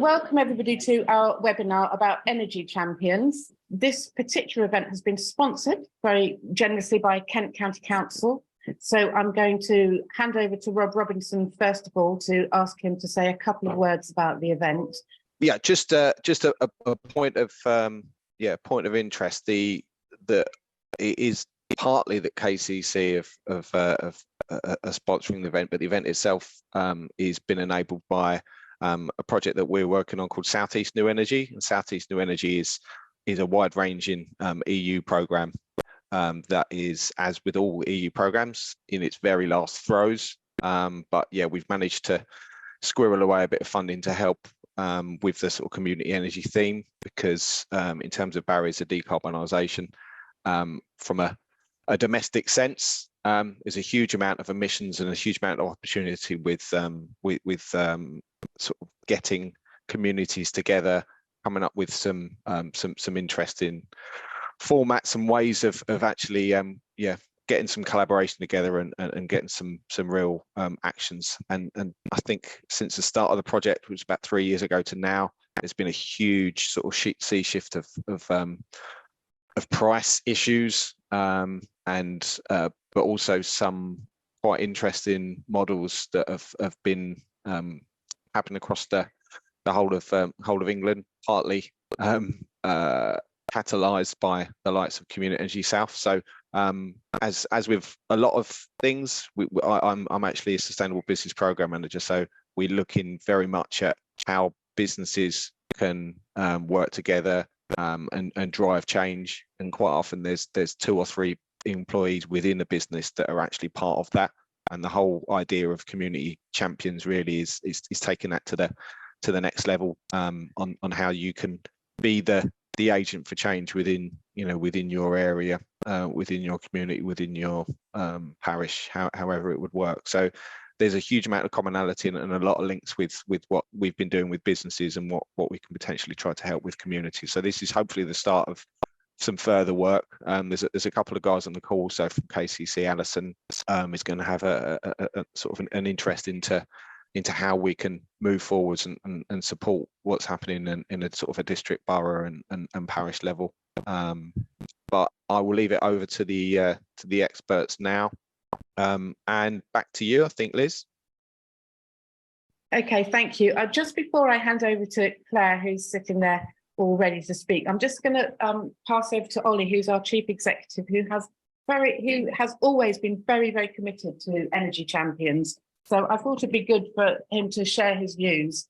welcome everybody to our webinar about energy champions. This particular event has been sponsored very generously by Kent County Council. So I'm going to hand over to Rob Robinson first of all to ask him to say a couple of words about the event. Yeah, just a point of point of interest. It is partly that KCC are sponsoring the event, but the event itself is been enabled by a project that we're working on called Southeast New Energy. And Southeast New Energy is a wide-ranging EU programme that is, as with all EU programmes, in its very last throes. But yeah, we've managed to squirrel away a bit of funding to help with the sort of community energy theme, because in terms of barriers to decarbonisation, from a domestic sense, there's a huge amount of emissions and a huge amount of opportunity with sort of getting communities together, coming up with some interesting formats and ways of actually getting some collaboration together and getting some real actions. And I think since the start of the project, which was about 3 years ago to now, there's been a huge sort of sea shift of price issues, but also some quite interesting models that have been happening across the whole of England, partly catalysed by the likes of Community Energy South. So as with a lot of things, I'm actually a sustainable business program manager, so we're looking very much at how businesses can work together and drive change. And quite often there's 2 or 3 employees within a business that are actually part of that. And the whole idea of community champions really is taking that to the next level, on how you can be the agent for change within your area, within your community, within your parish, however it would work. So there's a huge amount of commonality and a lot of links with what we've been doing with businesses and what we can potentially try to help with communities. So this is hopefully the start of some further work. There's a couple of guys on the call. So from KCC, Alison is going to have a sort of an interest into how we can move forwards and support what's happening in a sort of a district, borough and parish level. But I will leave it over to the experts now, and back to you, I think, Liz. Okay, thank you. Just before I hand over to Claire, who's sitting there all ready to speak, I'm just going to pass over to Ollie, who's our chief executive, who has always been very, very committed to energy champions. So I thought it'd be good for him to share his views.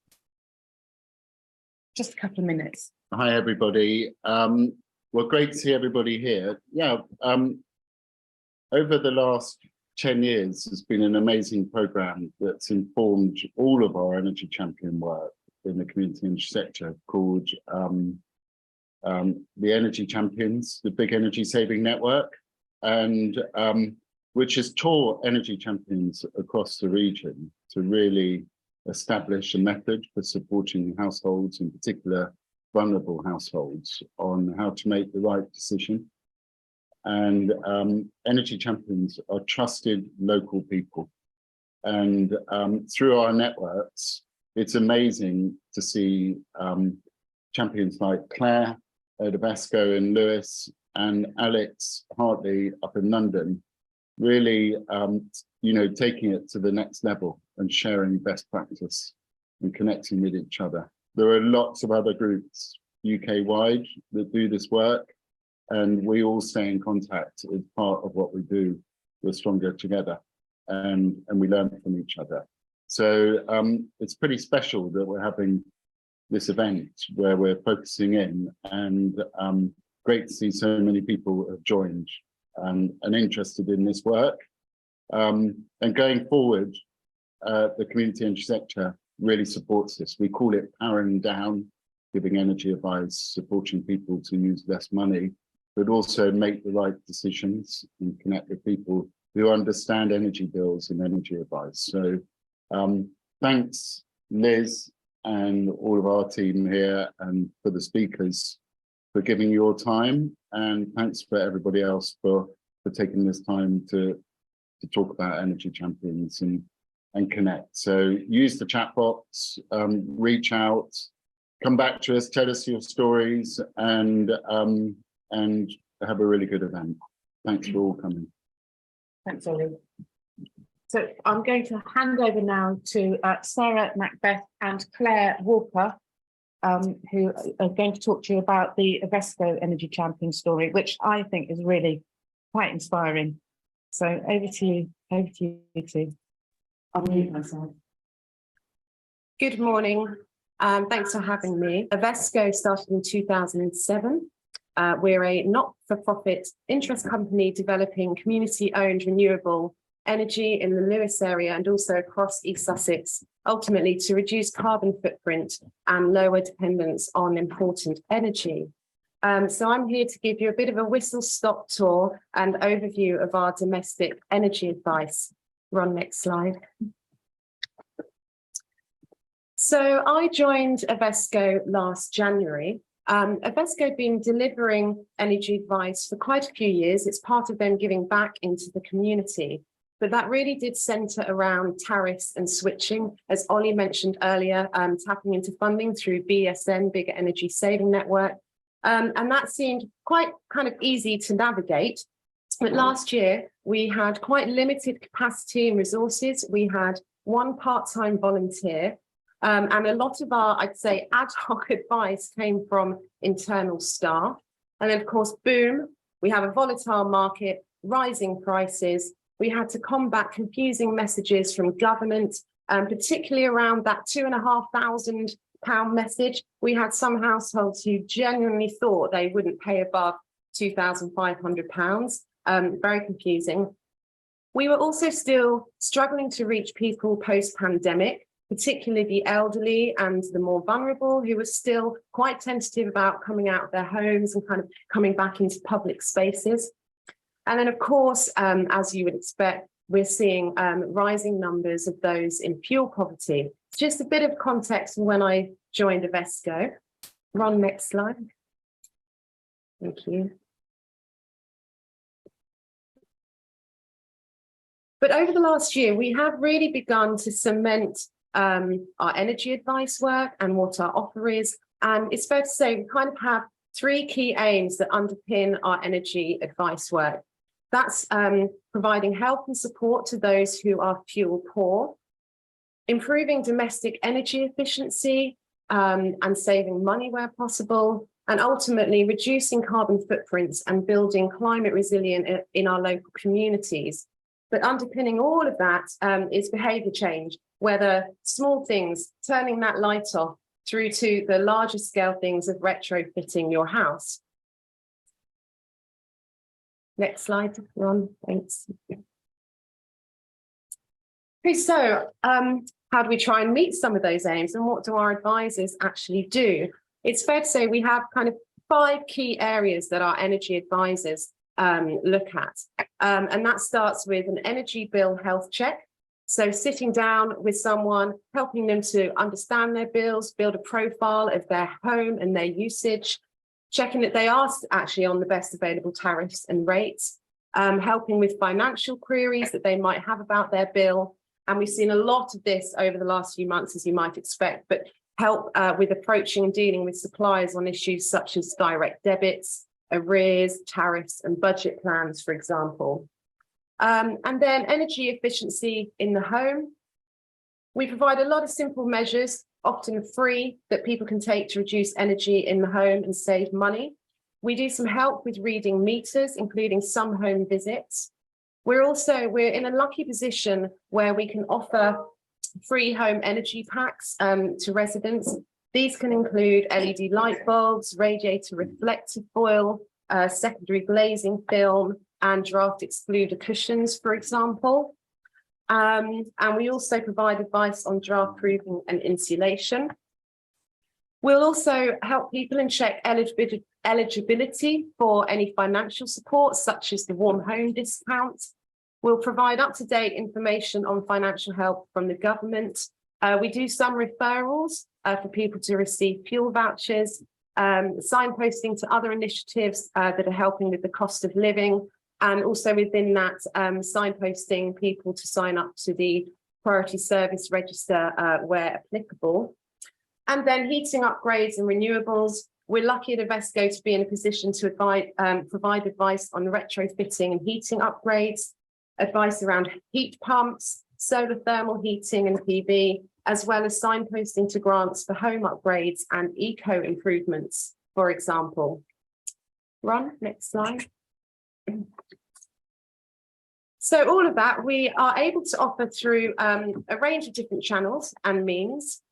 Just a couple of minutes. Hi, everybody. Well, great to see everybody here. Yeah, over the last 10 years, there's been an amazing programme that's informed all of our energy champion work in the community energy sector, called the Energy Champions, the Big Energy Saving Network, and which has taught energy champions across the region to really establish a method for supporting households, in particular vulnerable households, on how to make the right decision. And energy champions are trusted local people. And through our networks, it's amazing to see champions like Claire at Ovesco in Lewis and Alex Hartley up in London, really, taking it to the next level and sharing best practice and connecting with each other. There are lots of other groups UK-wide that do this work, and we all stay in contact as part of what we do. We're stronger together, and we learn from each other. So it's pretty special that we're having this event where we're focusing in, and great to see so many people have joined and interested in this work. And going forward, the community energy sector really supports this. We call it powering down, giving energy advice, supporting people to use less money, but also make the right decisions and connect with people who understand energy bills and energy advice. So thanks, Liz, and all of our team here, and for the speakers for giving your time, and thanks for everybody else for taking this time to talk about energy champions and connect. So use the chat box, reach out, come back to us, tell us your stories, and have a really good event. Thanks for all coming. Thanks, Ollie. So I'm going to hand over now to Sarah Macbeth and Claire Walker, who are going to talk to you about the Ovesco Energy Champion story, which I think is really quite inspiring. So over to you two. I'll mute myself. Good morning. Thanks for having me. Ovesco started in 2007. We're a not-for-profit interest company developing community-owned renewable energy in the Lewis area and also across East Sussex, ultimately to reduce carbon footprint and lower dependence on important energy. So I'm here to give you a bit of a whistle-stop tour and overview of our domestic energy advice. Ron, next slide. So I joined Ovesco last January. Ovesco had been delivering energy advice for quite a few years. It's part of them giving back into the community. But that really did centre around tariffs and switching, as Ollie mentioned earlier, tapping into funding through BSN, Bigger Energy Saving Network. And that seemed quite kind of easy to navigate. But last year, we had quite limited capacity and resources. We had one part-time volunteer, and a lot of our, I'd say, ad hoc advice came from internal staff. And then, of course, boom, we have a volatile market, rising prices. We had to combat confusing messages from government, particularly around that £2,500 message. We had some households who genuinely thought they wouldn't pay above £2,500. Very confusing. We were also still struggling to reach people post-pandemic, particularly the elderly and the more vulnerable, who were still quite tentative about coming out of their homes and kind of coming back into public spaces. And then, of course, as you would expect, we're seeing rising numbers of those in fuel poverty. Just a bit of context when I joined Ovesco. Ron, next slide. Thank you. But over the last year, we have really begun to cement our energy advice work and what our offer is. And it's fair to say we kind of have three key aims that underpin our energy advice work. That's providing help and support to those who are fuel poor, improving domestic energy efficiency and saving money where possible, and ultimately reducing carbon footprints and building climate resilience in our local communities. But underpinning all of that is behaviour change, whether small things, turning that light off, through to the larger scale things of retrofitting your house. Next slide, Ron, thanks. Okay, so how do we try and meet some of those aims, and what do our advisors actually do? It's fair to say we have kind of 5 key areas that our energy advisors look at. And that starts with an energy bill health check. So sitting down with someone, helping them to understand their bills, build a profile of their home and their usage, checking that they are actually on the best available tariffs and rates, helping with financial queries that they might have about their bill. And we've seen a lot of this over the last few months, as you might expect, but help with approaching and dealing with suppliers on issues such as direct debits, arrears, tariffs, and budget plans, for example. And then energy efficiency in the home. We provide a lot of simple measures, often free, that people can take to reduce energy in the home and save money. We do some help with reading meters, including some home visits. We're in a lucky position where we can offer free home energy packs to residents. These can include LED light bulbs, radiator reflective foil, secondary glazing film, and draft excluder cushions, for example. And we also provide advice on draft proofing and insulation. We'll also help people and check eligibility for any financial support, such as the warm home discount. We'll provide up-to-date information on financial help from the government. We do some referrals for people to receive fuel vouchers, signposting to other initiatives that are helping with the cost of living, and also within that, signposting people to sign up to the Priority Service Register where applicable. And then heating upgrades and renewables. We're lucky at Ovesco to be in a position to provide advice on retrofitting and heating upgrades, advice around heat pumps, solar thermal heating and PV, as well as signposting to grants for home upgrades and eco improvements, for example. Ron, next slide. So all of that we are able to offer through a range of different channels and means.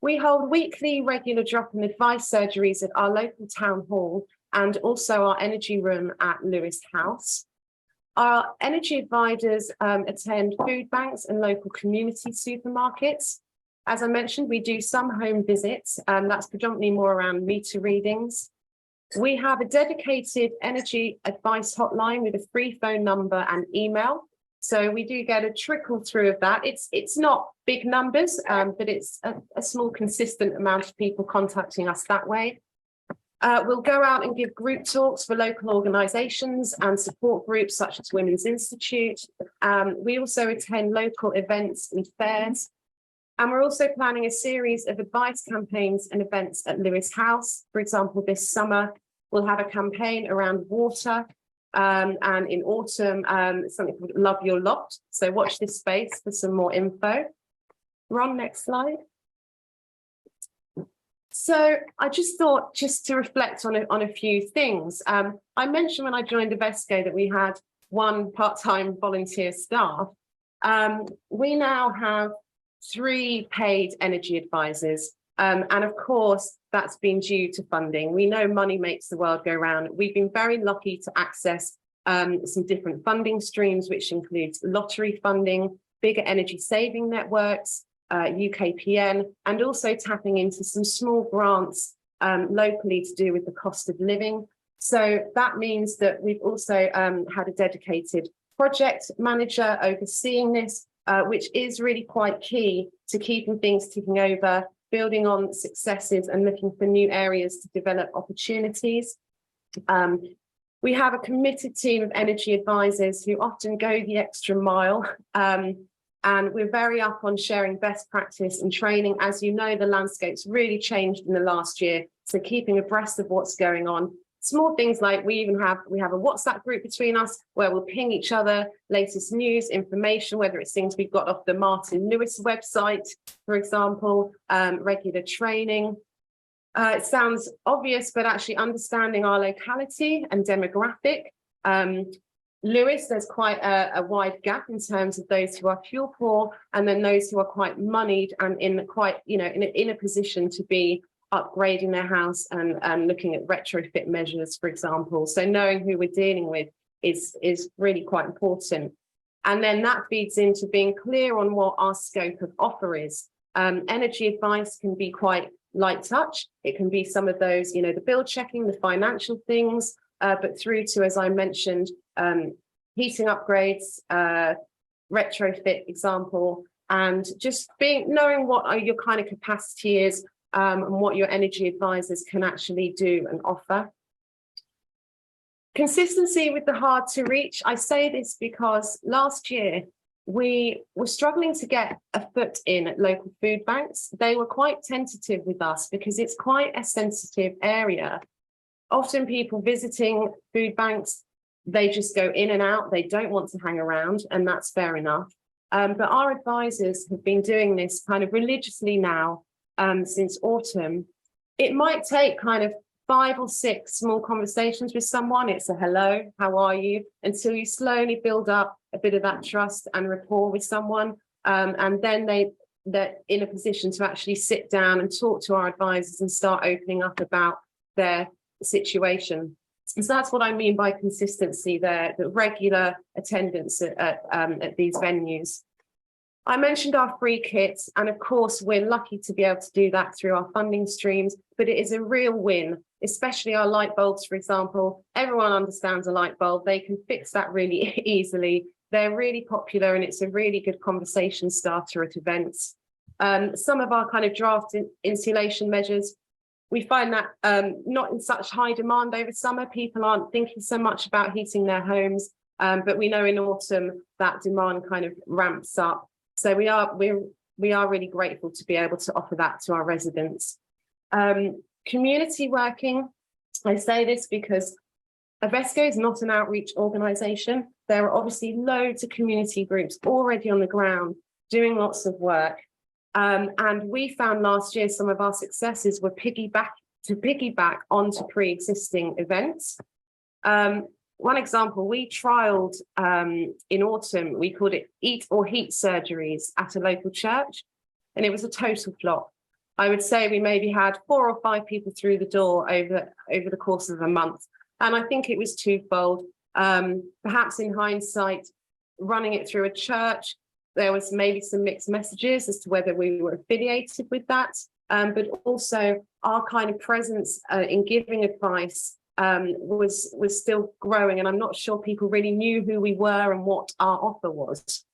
We hold weekly regular drop-in advice surgeries at our local town hall and also our energy room at Lewis House. Our energy advisors attend food banks and local community supermarkets. As I mentioned, we do some home visits, that's predominantly more around meter readings. We have a dedicated energy advice hotline with a free phone number and email. So we do get a trickle through of that. It's not big numbers, but it's a small consistent amount of people contacting us that way. We'll go out and give group talks for local organisations and support groups such as Women's Institute. We also attend local events and fairs. And we're also planning a series of advice campaigns and events at Lewis House. For example, this summer, we'll have a campaign around water. And in autumn, something called Love Your Lot. So watch this space for some more info. Ron, next slide. So I just thought just to reflect on a few things. I mentioned when I joined Ovesco that we had one part-time volunteer staff. We now have 3 paid energy advisors. And of course, that's been due to funding. We know money makes the world go round. We've been very lucky to access some different funding streams, which includes lottery funding, bigger energy saving networks, UKPN, and also tapping into some small grants locally to do with the cost of living. So that means that we've also had a dedicated project manager overseeing this, which is really quite key to keeping things ticking over, building on successes and looking for new areas to develop opportunities. We have a committed team of energy advisors who often go the extra mile. And we're very up on sharing best practice and training. As you know, the landscape's really changed in the last year. So keeping abreast of what's going on. Small things like we have a WhatsApp group between us where we'll ping each other latest news, information, whether it's things we've got off the Martin Lewis website, for example, regular training. It sounds obvious, but actually understanding our locality and demographic. Lewis, there's quite a wide gap in terms of those who are fuel poor and then those who are quite moneyed and in quite, in a position to be upgrading their house and looking at retrofit measures, for example. So knowing who we're dealing with is really quite important. And then that feeds into being clear on what our scope of offer is. Energy advice can be quite light touch. It can be some of those, the bill checking, the financial things, but through to, as I mentioned, heating upgrades, retrofit example, and just knowing what your kind of capacity is and what your energy advisors can actually do and offer. Consistency with the hard to reach. I say this because last year we were struggling to get a foot in at local food banks. They were quite tentative with us because it's quite a sensitive area. Often people visiting food banks, they just go in and out. They don't want to hang around, and that's fair enough. But our advisors have been doing this kind of religiously now since autumn. It might take kind of 5 or 6 small conversations with someone. It's a hello, how are you? Until you slowly build up a bit of that trust and rapport with someone. And then they're in a position to actually sit down and talk to our advisors and start opening up about their situation. So that's what I mean by consistency there, the regular attendance at these venues. I mentioned our free kits, and of course, we're lucky to be able to do that through our funding streams, but it is a real win, especially our light bulbs, for example. Everyone understands a light bulb. They can fix that really easily. They're really popular, and it's a really good conversation starter at events. Some of our kind of draft insulation measures, we find that not in such high demand over summer. People aren't thinking so much about heating their homes, but we know in autumn that demand kind of ramps up. So we're we are really grateful to be able to offer that to our residents. Community working, I say this because Ovesco is not an outreach organisation. There are obviously loads of community groups already on the ground doing lots of work. And we found last year some of our successes were piggyback onto pre-existing events. One example, we trialled in autumn, we called it Eat or Heat surgeries at a local church, and it was a total flop. I would say we maybe had 4 or 5 people through the door over the course of a month. And I think it was twofold. Perhaps in hindsight, running it through a church, there was maybe some mixed messages as to whether we were affiliated with that, but also our kind of presence in giving advice was still growing, and I'm not sure people really knew who we were and what our offer was.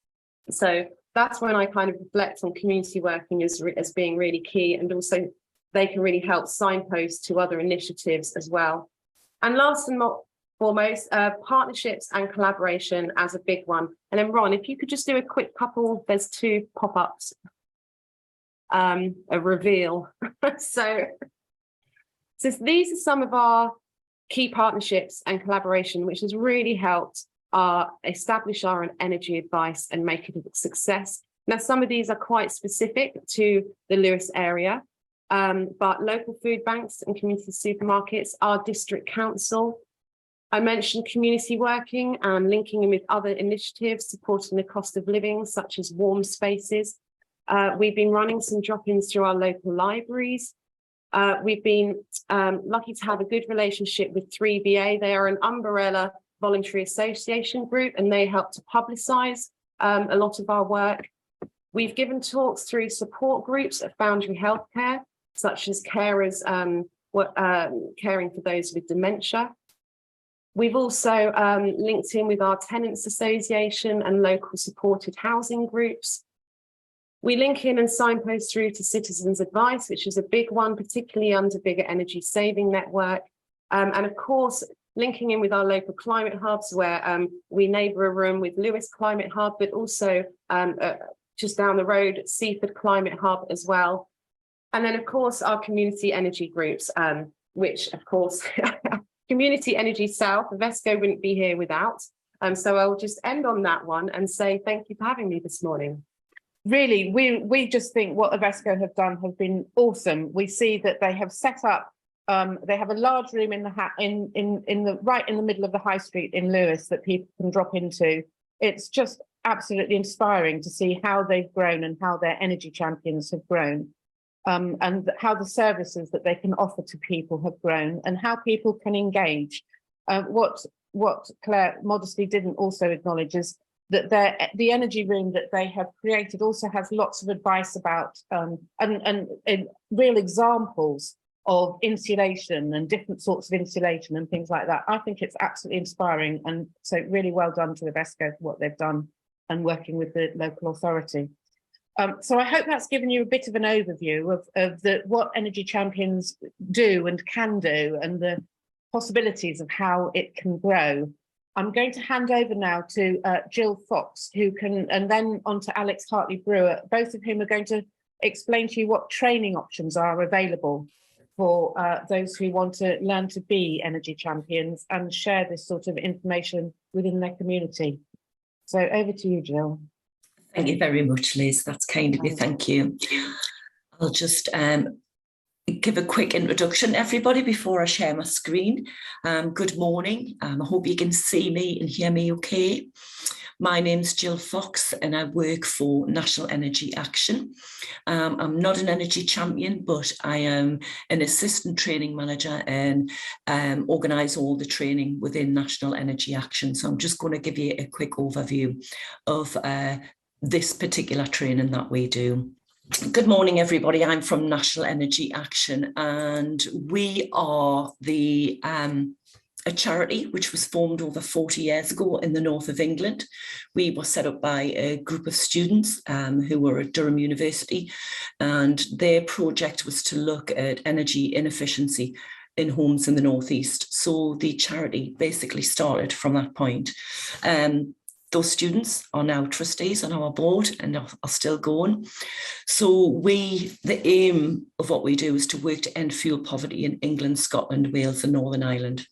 So that's when I kind of reflect on community working as being really key, and also they can really help signpost to other initiatives as well. And last and not foremost, partnerships and collaboration as a big one. And then Ron, if you could just do a quick couple, there's 2 pop-ups, a reveal. So these are some of our key partnerships and collaboration, which has really helped establish our energy advice and make it a success. Now, some of these are quite specific to the Lewes area, but local food banks and community supermarkets, our district council. I mentioned community working and linking in with other initiatives supporting the cost of living, such as warm spaces. We've been running some drop-ins through our local libraries. We've been lucky to have a good relationship with 3VA. They are an umbrella voluntary association group, and they help to publicise a lot of our work. We've given talks through support groups at Foundry Healthcare, such as carers caring for those with dementia. We've also linked in with our Tenants Association and local supported housing groups. We link in and signpost through to Citizens Advice, which is a big one, particularly under Bigger Energy Saving Network. And of course, linking in with our local climate hubs, where we neighbour a room with Lewes Climate Hub, but also just down the road, Seaford Climate Hub as well. And then, of course, our community energy groups, which, of course, Community Energy South, Ovesco wouldn't be here without. So I'll just end on that one and say thank you for having me this morning. Really, we just think what Ovesco have done has been awesome. We see that they have set up, they have a large room in the right in the middle of the high street in Lewes that people can drop into. It's just absolutely inspiring to see how they've grown and how their energy champions have grown, and how the services that they can offer to people have grown, and how people can engage. What Claire modestly didn't also acknowledge is that the energy room that they have created also has lots of advice about and real examples of insulation and different sorts of insulation and things like that. I think it's absolutely inspiring, and so really well done to Ovesco for what they've done and working with the local authority. So I hope that's given you a bit of an overview of what Energy Champions do and can do, and the possibilities of how it can grow. I'm going to hand over now to Jill Fox, who can, and then on to Alex Hartley-Brewer, both of whom are going to explain to you what training options are available for those who want to learn to be energy champions and share this sort of information within their community. So over to you, Jill. Thank you very much, Liz. That's kind of you. Thank you. I'll just give a quick introduction, everybody, before I share my screen. Good morning. I hope you can see me and hear me okay. My name's Jill Fox and I work for National Energy Action. I'm not an energy champion, but I am an assistant training manager and organise all the training within National Energy Action. So I'm just going to give you a quick overview of this particular training that we do. Good morning, everybody. I'm from National Energy Action, and we are a charity which was formed over 40 years ago in the north of England. We were set up by a group of students who were at Durham University, and their project was to look at energy inefficiency in homes in the northeast. So the charity basically started from that point. those students are now trustees on our board and are still going. So the aim of what we do is to work to end fuel poverty in England, Scotland, Wales and Northern Ireland.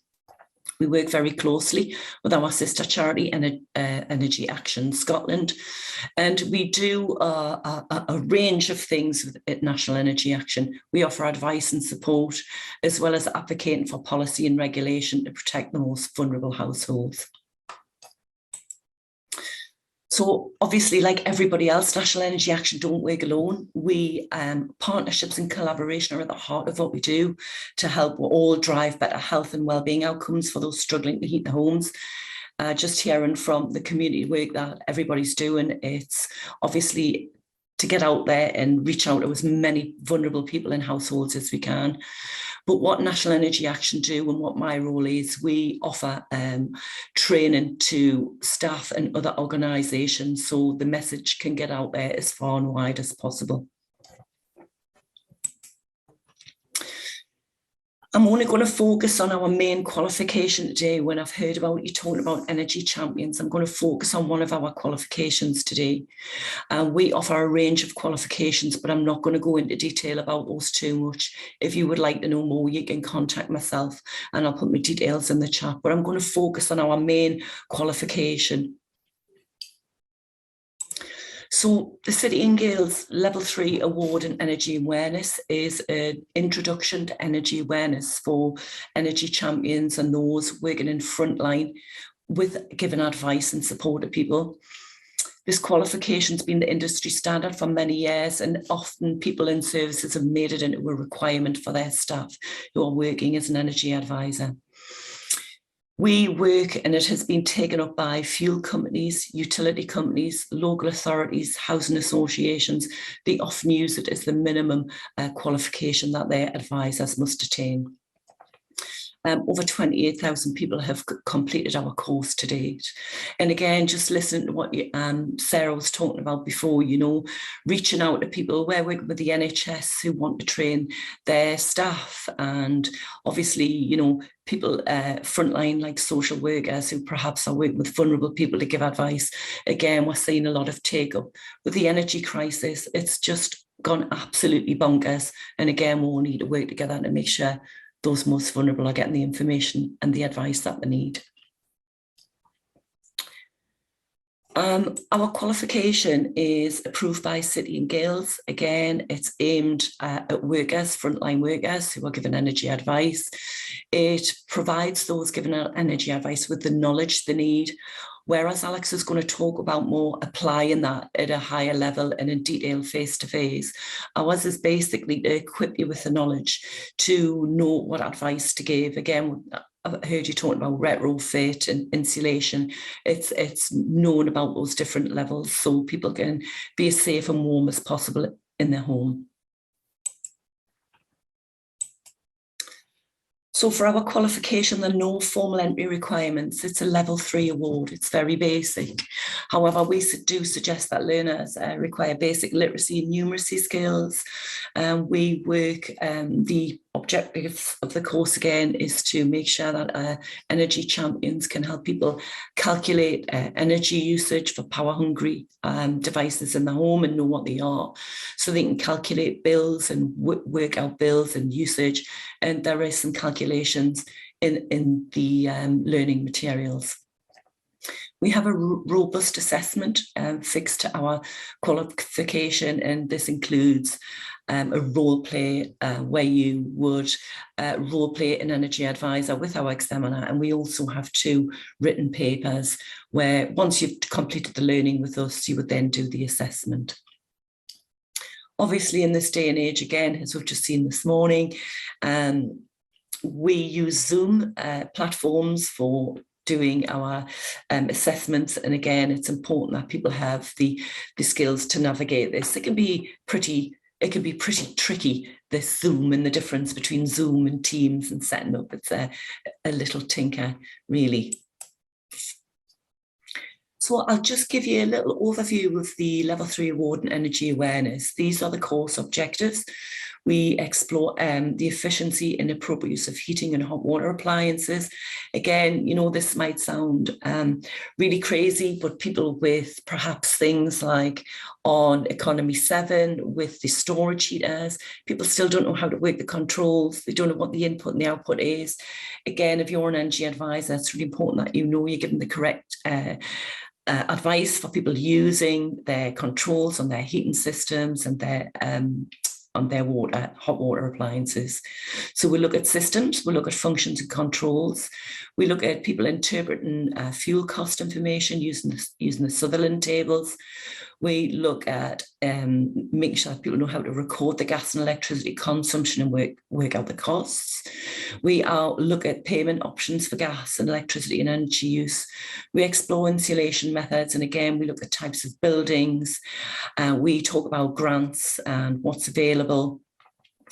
We work very closely with our sister charity, Energy Action Scotland, and we do a range of things with National Energy Action. We offer advice and support, as well as advocating for policy and regulation to protect the most vulnerable households. So obviously, like everybody else, National Energy Action don't work alone. We partnerships and collaboration are at the heart of what we do to help all drive better health and wellbeing outcomes for those struggling to heat their homes. Just hearing from the community work that everybody's doing, it's obviously to get out there and reach out to as many vulnerable people in households as we can. But what National Energy Action do and what my role is, we offer training to staff and other organisations so the message can get out there as far and wide as possible. I'm only going to focus on our main qualification today. When I've heard about you talking about energy champions, I'm going to focus on one of our qualifications today. We offer a range of qualifications, but I'm not going to go into detail about those too much. If you would like to know more, you can contact myself and I'll put my details in the chat, but I'm going to focus on our main qualification. So the City and Guilds Level 3 Award in Energy Awareness is an introduction to energy awareness for energy champions and those working in frontline with giving advice and support to people. This qualification's been the industry standard for many years, and often people in services have made it into a requirement for their staff who are working as an energy advisor. We work, and it has been taken up by fuel companies, utility companies, local authorities, housing associations. They often use it as the minimum qualification that their advisors must attain. Over 28,000 people have completed our course to date. And again, just listen to what Sarah was talking about before, you know, reaching out to people. We're working with the NHS who want to train their staff, and obviously, you know, people frontline like social workers who perhaps are working with vulnerable people to give advice. Again, we're seeing a lot of take up. With the energy crisis, it's just gone absolutely bonkers. And again, we'll need to work together to make sure those most vulnerable are getting the information and the advice that they need. Our qualification is approved by City and Guilds. Again, it's aimed at workers, frontline workers who are given energy advice. It provides those given energy advice with the knowledge they need, whereas Alex is going to talk about more applying that at a higher level and in detail face-to-face. Ours is basically to equip you with the knowledge to know what advice to give. Again, I've heard you talking about retrofit and insulation. It's known about those different levels so people can be as safe and warm as possible in their home. So for our qualification, there are no formal entry requirements. It's a level 3 award. It's very basic. However, we do suggest that learners require basic literacy and numeracy skills. We work, the objective of the course again is to make sure that energy champions can help people calculate energy usage for power hungry devices in the home and know what they are, so they can calculate bills and work out bills and usage. And there is some calculations in the learning materials. We have a robust assessment fixed to our qualification, and this includes a role play where you would role play an energy advisor with our examiner, and we also have 2 written papers where once you've completed the learning with us, you would then do the assessment. Obviously, in this day and age, again, as we've just seen this morning, we use Zoom platforms for doing our assessments, and again, it's important that people have the skills to navigate this. It can be pretty tricky, this Zoom, and the difference between Zoom and Teams and setting up. It's a little tinker, really. So I'll just give you a little overview of the Level 3 Award in Energy Awareness. These are the course objectives. We explore the efficiency and appropriate use of heating and hot water appliances. Again, you know, this might sound really crazy, but people with perhaps things like on economy 7 with the storage heaters, people still don't know how to work the controls. They don't know what the input and the output is. Again, if you're an energy advisor, it's really important that you know you're given the correct advice for people using their controls on their heating systems and their on their hot water appliances. So we look at systems, we look at functions and controls, we look at people interpreting fuel cost information using the Sutherland tables. We look at making sure that people know how to record the gas and electricity consumption and work out the costs. We look at payment options for gas and electricity and energy use. We explore insulation methods, and again, we look at types of buildings. We talk about grants and what's available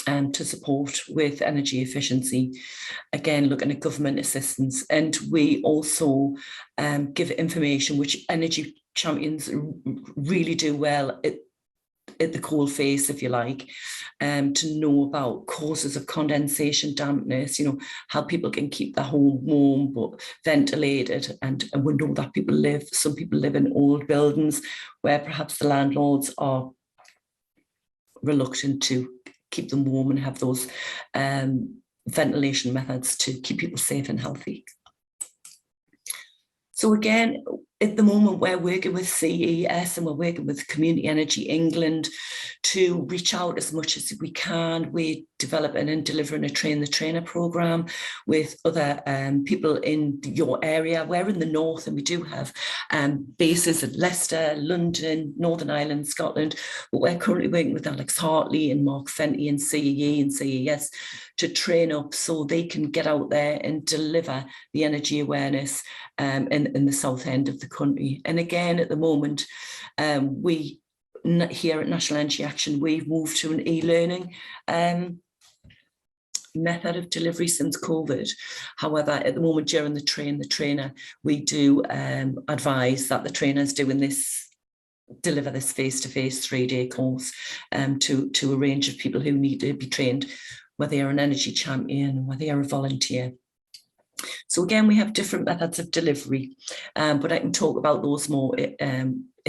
to support with energy efficiency. Again, looking at government assistance, and we also give information which energy champions really do well at the coal face, if you like, to know about causes of condensation dampness, you know, how people can keep their home warm but ventilated, and we know that some people live in old buildings where perhaps the landlords are reluctant to keep them warm and have those ventilation methods to keep people safe and healthy. So again, at the moment, we're working with CES and we're working with Community Energy England to reach out as much as we can. We're developing and delivering a Train the Trainer programme with other people in your area. We're in the north and we do have bases in Leicester, London, Northern Ireland, Scotland, but we're currently working with Alex Hartley and Mark Fenty and CEE and CES to train up so they can get out there and deliver the energy awareness in the south end of the country. And again, at the moment, we here at National Energy Action, we've moved to an e-learning method of delivery since COVID. However, at the moment, during the trainer, we do advise that the trainers deliver this face-to-face 3-day course to a range of people who need to be trained, whether you're an energy champion, whether you're a volunteer. So again, we have different methods of delivery, but I can talk about those more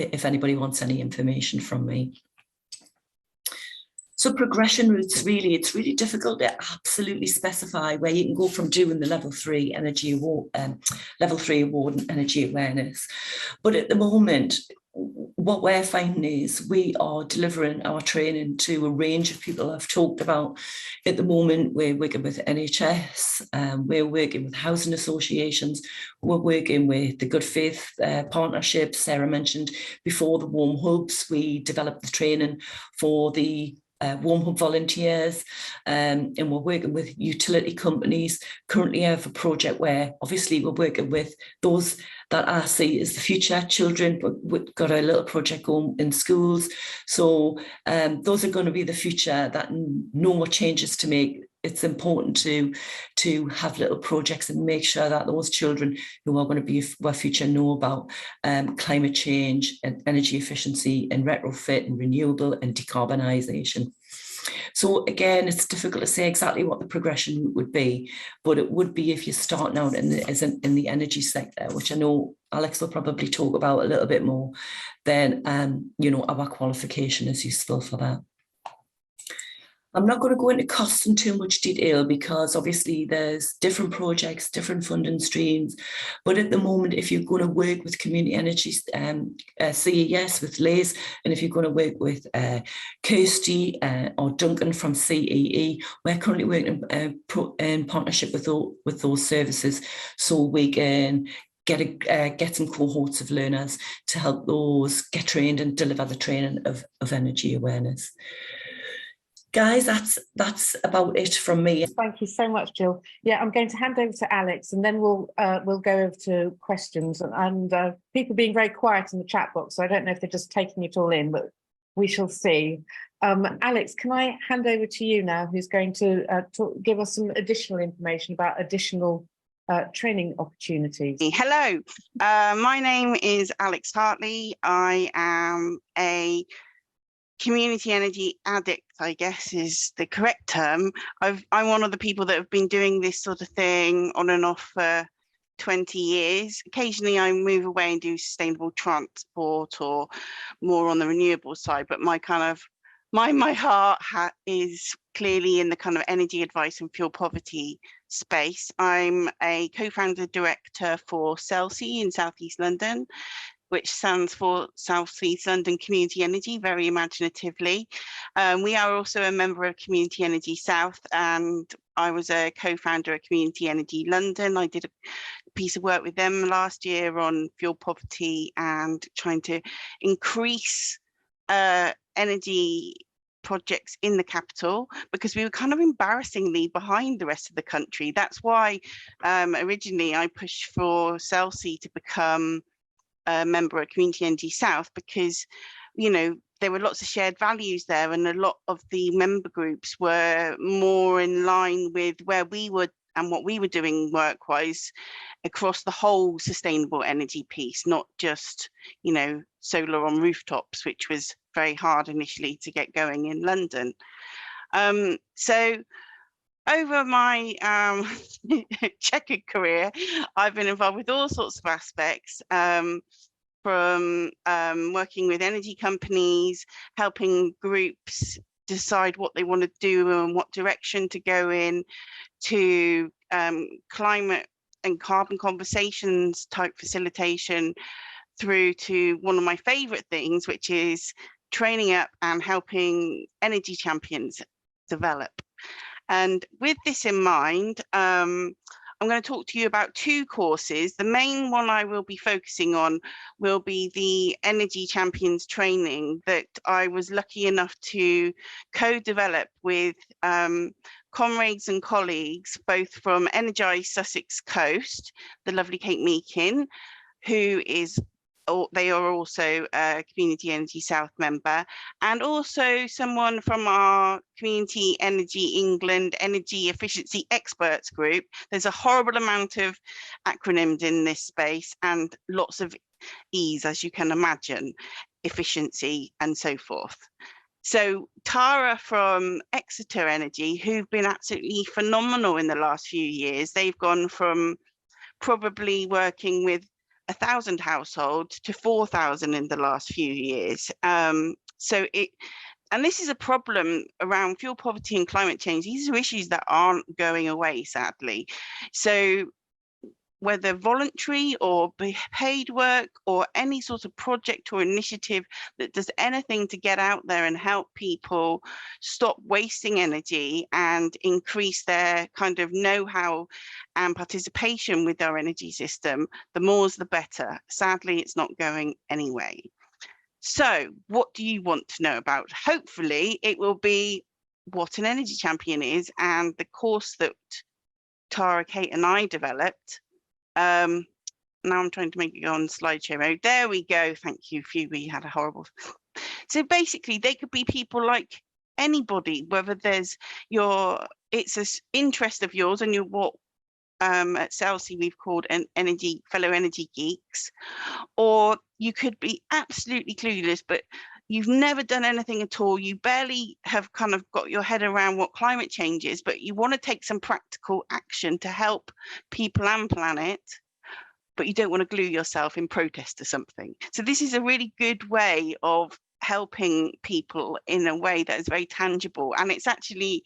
if anybody wants any information from me. So progression routes, it's really difficult to absolutely specify where you can go from doing the level 3 energy award, level 3 award in energy awareness. But at the moment, what we're finding is we are delivering our training to a range of people I've talked about. At the moment, we're working with NHS, we're working with housing associations, we're working with the Good Faith Partnership. Sarah mentioned before the warm hubs. We developed the training for the warm hub volunteers, and we're working with utility companies. Currently I have a project where obviously we're working with those that I see as the future children, but we've got a little project going in schools. So those are going to be the future that know what changes to make. It's important to have little projects and make sure that those children who are going to be our future know about climate change and energy efficiency and retrofit and renewable and decarbonisation. So again, it's difficult to say exactly what the progression would be, but it would be if you're starting out in the energy sector, which I know Alex will probably talk about a little bit more, then you know, our qualification is useful for that. I'm not going to go into costs in too much detail because obviously there's different projects, different funding streams. But at the moment, if you're going to work with Community Energy, CES with Liz, and if you're going to work with Kirsty or Duncan from CEE, we're currently working in partnership with those services so we can get some cohorts of learners to help those get trained and deliver the training of energy awareness. Guys, that's about it from me. Thank you so much, Jill. Yeah, I'm going to hand over to Alex, and then we'll go over to questions. And people being very quiet in the chat box, so I don't know if they're just taking it all in, but we shall see. Alex, can I hand over to you now, who's going to give us some additional information about additional training opportunities? Hello, my name is Alex Hartley. I am a community energy addict, I guess is the correct term. I'm one of the people that have been doing this sort of thing on and off for 20 years. Occasionally I move away and do sustainable transport or more on the renewable side, but my kind of my heart is clearly in the kind of energy advice and fuel poverty space. I'm a co-founder director for CELSI in South East London, which stands for South East London Community Energy, very imaginatively. We are also a member of Community Energy South, and I was a co-founder of Community Energy London. I did a piece of work with them last year on fuel poverty and trying to increase energy projects in the capital, because we were kind of embarrassingly behind the rest of the country. That's why originally I pushed for CELSI to become a member of Community Energy South, because, you know, there were lots of shared values there, and a lot of the member groups were more in line with where we were and what we were doing work-wise across the whole sustainable energy piece, not just, you know, solar on rooftops, which was very hard initially to get going in London. So over my checkered career, I've been involved with all sorts of aspects, from working with energy companies, helping groups decide what they want to do and what direction to go in, to climate and carbon conversations type facilitation, through to one of my favorite things, which is training up and helping energy champions develop. And with this in mind, I'm going to talk to you about two courses. The main one I will be focusing on will be the Energy Champions training that I was lucky enough to co-develop with comrades and colleagues, both from Energise Sussex Coast, the lovely Kate Meakin, who is, they are also a Community Energy South member, and also someone from our Community Energy England Energy Efficiency Experts group. There's a horrible amount of acronyms in this space and lots of E's, as you can imagine, efficiency and so forth. So Tara from Exeter Energy, who've been absolutely phenomenal in the last few years. They've gone from probably working with 1,000 households to 4,000 in the last few years. And this is a problem around fuel poverty and climate change. These are issues that aren't going away, sadly. So whether voluntary or paid work or any sort of project or initiative that does anything to get out there and help people stop wasting energy and increase their kind of know-how and participation with our energy system, the more's the better. Sadly, it's not going anyway. So what do you want to know about? Hopefully it will be what an energy champion is, and the course that Tara, Kate and I developed. Now I'm trying to make it go on slideshow mode. There we go. Thank you, Phoebe. Had a horrible. So basically, they could be people like anybody, whether there's it's an interest of yours, and you're what at CELSI we've called an fellow energy geeks, or you could be absolutely clueless, but you've never done anything at all. You barely have kind of got your head around what climate change is, but you want to take some practical action to help people and planet, but you don't want to glue yourself in protest to something. So this is a really good way of helping people in a way that is very tangible. And it's actually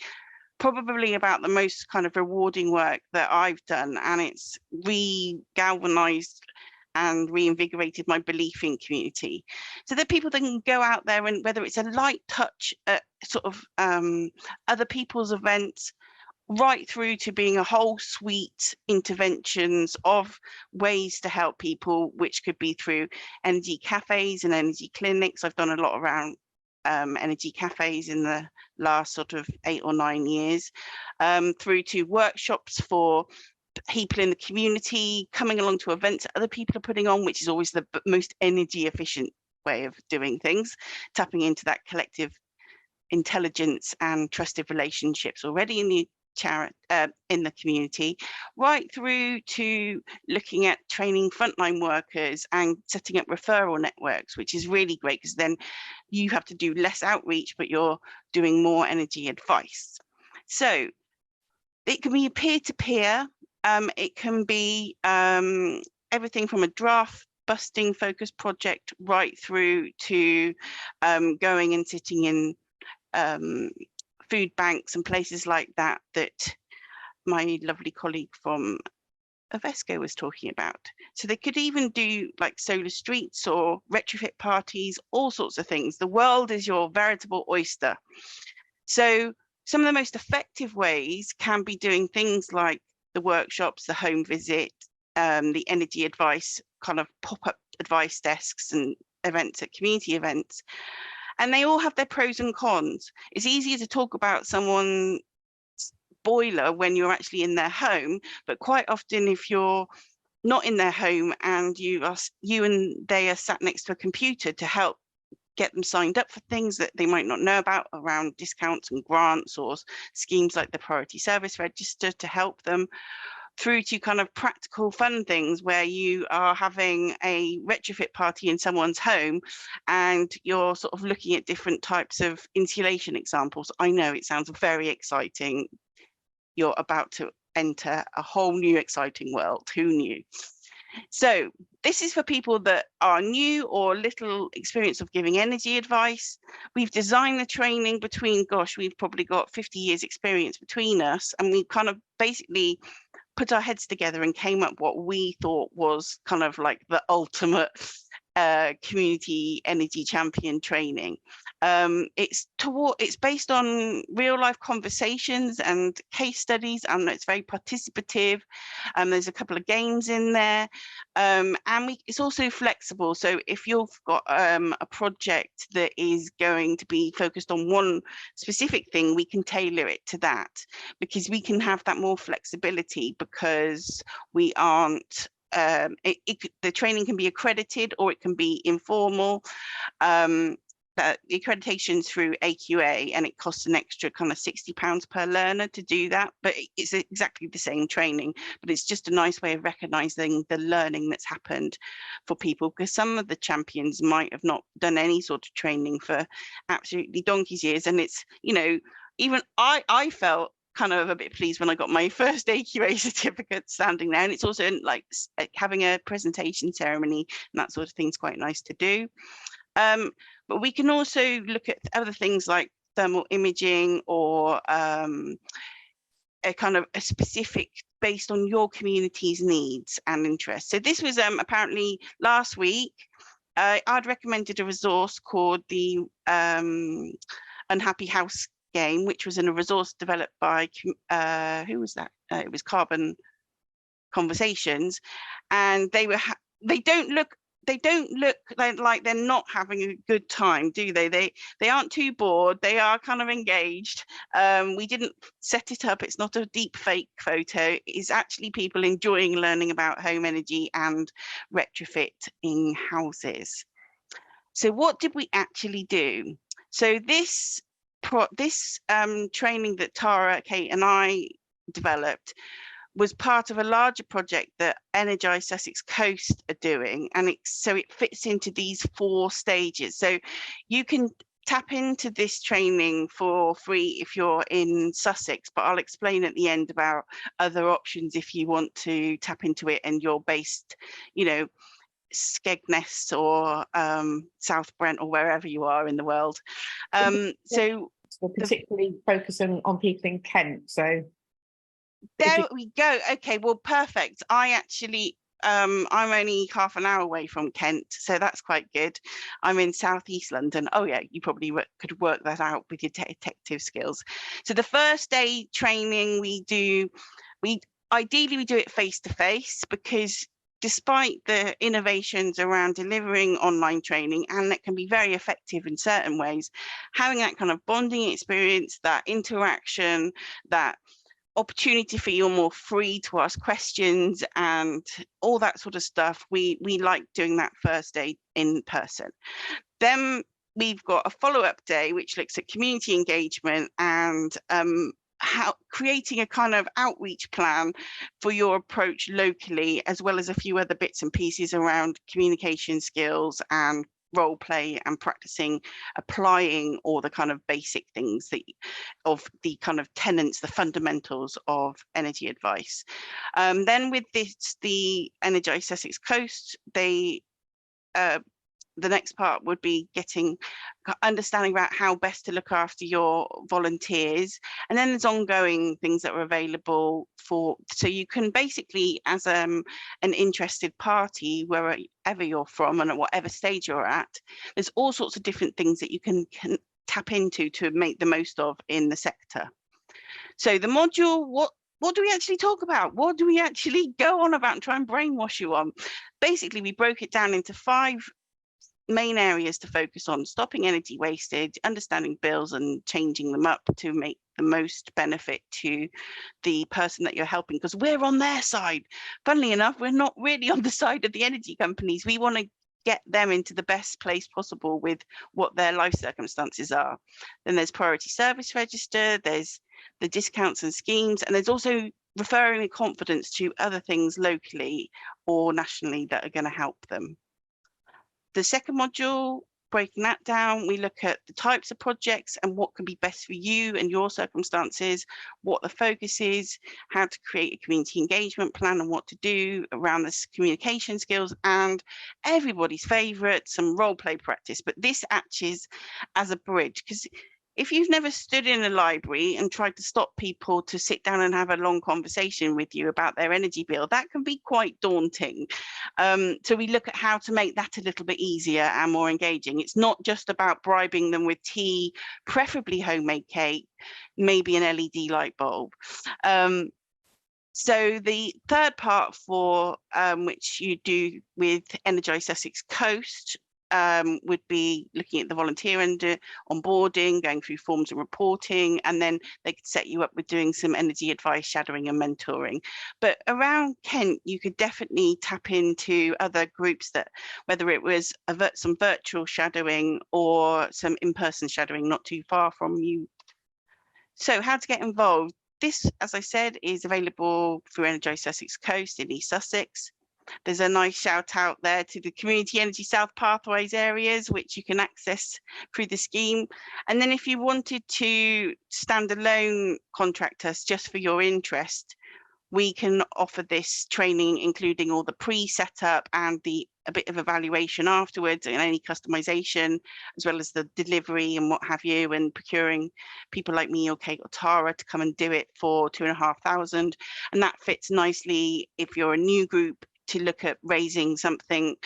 probably about the most kind of rewarding work that I've done. And it's re-galvanized and reinvigorated my belief in community, so that people that can go out there, and whether it's a light touch at sort of other people's events, right through to being a whole suite interventions of ways to help people, which could be through energy cafes and energy clinics. I've done a lot around energy cafes in the last sort of 8 or 9 years, through to workshops for people in the community, coming along to events that other people are putting on, which is always the most energy efficient way of doing things, tapping into that collective intelligence and trusted relationships already in the in the community, right through to looking at training frontline workers and setting up referral networks, which is really great because then you have to do less outreach, but you're doing more energy advice. So it can be peer-to-peer. It can be everything from a draft busting focus project right through to going and sitting in food banks and places like that my lovely colleague from Ovesco was talking about. So they could even do like solar streets or retrofit parties, all sorts of things. The world is your veritable oyster. So some of the most effective ways can be doing things like the workshops, the home visit, the energy advice, kind of pop-up advice desks and events at community events. And they all have their pros and cons. It's easier to talk about someone's boiler when you're actually in their home, but quite often if you're not in their home and you and they are sat next to a computer to help get them signed up for things that they might not know about around discounts and grants or schemes like the Priority Service Register to help them, through to kind of practical fun things where you are having a retrofit party in someone's home and you're sort of looking at different types of insulation examples. I know it sounds very exciting. You're about to enter a whole new exciting world. Who knew? So this is for people that are new or little experience of giving energy advice. We've designed the training between, gosh, we've probably got 50 years experience between us, and we kind of basically put our heads together and came up what we thought was kind of like the ultimate community energy champion training. It's based on real life conversations and case studies, and it's very participative. There's a couple of games in there, and it's also flexible. So if you've got a project that is going to be focused on one specific thing, we can tailor it to that, because we can have that more flexibility, because we aren't the training can be accredited or it can be informal. The accreditation through AQA, and it costs an extra kind of £60 per learner to do that, but it's exactly the same training, but it's just a nice way of recognizing the learning that's happened for people, because some of the champions might have not done any sort of training for absolutely donkey's years. And it's, you know, even I felt kind of a bit pleased when I got my first AQA certificate standing there, and it's also like having a presentation ceremony and that sort of thing is quite nice to do. But we can also look at other things like thermal imaging, or a kind of a specific based on your community's needs and interests. So this was apparently last week. I'd recommended a resource called the Unhappy House game, which was in a resource developed by who was that? It was Carbon Conversations, and they don't look like they're not having a good time, do they? They aren't too bored. They are kind of engaged. We didn't set it up. It's not a deep fake photo. It's actually people enjoying learning about home energy and retrofit in houses. So what did we actually do? So this training that Tara, Kate and I developed was part of a larger project that Energise Sussex Coast are doing, and so it fits into these 4 stages. So you can tap into this training for free if you're in Sussex, but I'll explain at the end about other options if you want to tap into it and you're based, you know, Skegness or South Brent or wherever you are in the world. So we're particularly focusing on people in Kent, so there we go. Okay, well, perfect. I actually I'm only half an hour away from Kent, so that's quite good. I'm in southeast London. Oh yeah, you probably could work that out with your detective skills. So the first day training ideally we do it face to face, because despite the innovations around delivering online training, and that can be very effective in certain ways, having that kind of bonding experience, that interaction, that opportunity for you more free to ask questions and all that sort of stuff, we like doing that first day in person. Then we've got a follow-up day which looks at community engagement and creating a kind of outreach plan for your approach locally, as well as a few other bits and pieces around communication skills and role play and practicing applying all the kind of basic things that of the kind of tenets, the fundamentals of energy advice. Then with this, the Energise Sussex Coast, they the next part would be understanding about how best to look after your volunteers. And then there's ongoing things that are available so you can basically, as an interested party, wherever you're from and at whatever stage you're at, there's all sorts of different things that you can tap into to make the most of in the sector. So the module, what do we actually talk about? What do we actually go on about and try and brainwash you on? Basically, we broke it down into 5 main areas to focus on: stopping energy wastage, understanding bills and changing them up to make the most benefit to the person that you're helping, because we're on their side. Funnily enough, we're not really on the side of the energy companies. We want to get them into the best place possible with what their life circumstances are. Then there's priority service register, there's the discounts and schemes, and there's also referring with confidence to other things locally or nationally that are going to help them. The second module, breaking that down, we look at the types of projects and what can be best for you and your circumstances, what the focus is, how to create a community engagement plan and what to do around this communication skills, and everybody's favourite, some role play practice. But this acts as a bridge, because if you've never stood in a library and tried to stop people to sit down and have a long conversation with you about their energy bill, that can be quite daunting. So we look at how to make that a little bit easier and more engaging. It's not just about bribing them with tea, preferably homemade cake, maybe an LED light bulb. So the third part for which you do with Energise Sussex Coast would be looking at the volunteer and onboarding, going through forms and reporting, and then they could set you up with doing some energy advice, shadowing and mentoring. But around Kent, you could definitely tap into other groups that, whether it was some virtual shadowing or some in-person shadowing not too far from you. So how to get involved? This, as I said, is available through Energise Sussex Coast in East Sussex. There's a nice shout out there to the Community Energy South Pathways areas, which you can access through the scheme. And then if you wanted to standalone contract us just for your interest, we can offer this training, including all the pre-setup and a bit of evaluation afterwards, and any customization, as well as the delivery and what have you, and procuring people like me or Kate or Tara to come and do it for $2,500. And that fits nicely if you're a new group to look at raising something,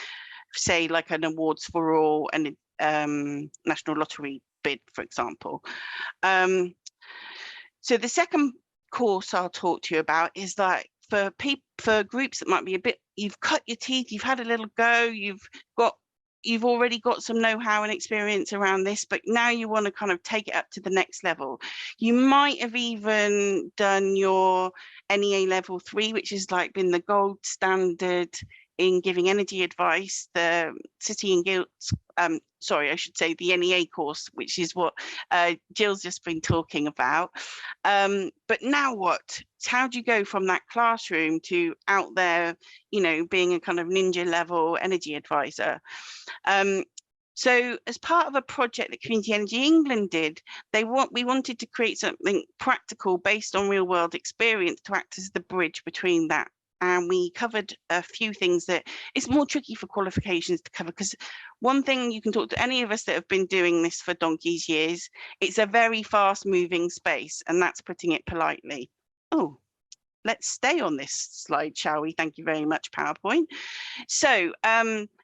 say like an awards for all and national lottery bid, for example. So the second course I'll talk to you about is that for groups that might be a bit, you've cut your teeth, you've had a little go, you've already got some know-how and experience around this, but now you want to kind of take it up to the next level. You might have even done your NEA level 3, which is like been the gold standard in giving energy advice, the City and Guilds, sorry, I should say the NEA course, which is what Jill's just been talking about. But now what? How do you go from that classroom to out there, you know, being a kind of ninja level energy advisor? So as part of a project that Community Energy England did, we wanted to create something practical based on real world experience to act as the bridge between that. And we covered a few things that it's more tricky for qualifications to cover, because one thing you can talk to any of us that have been doing this for donkey's years, it's a very fast moving space, and that's putting it politely. Oh, let's stay on this slide, shall we? Thank you very much, PowerPoint. So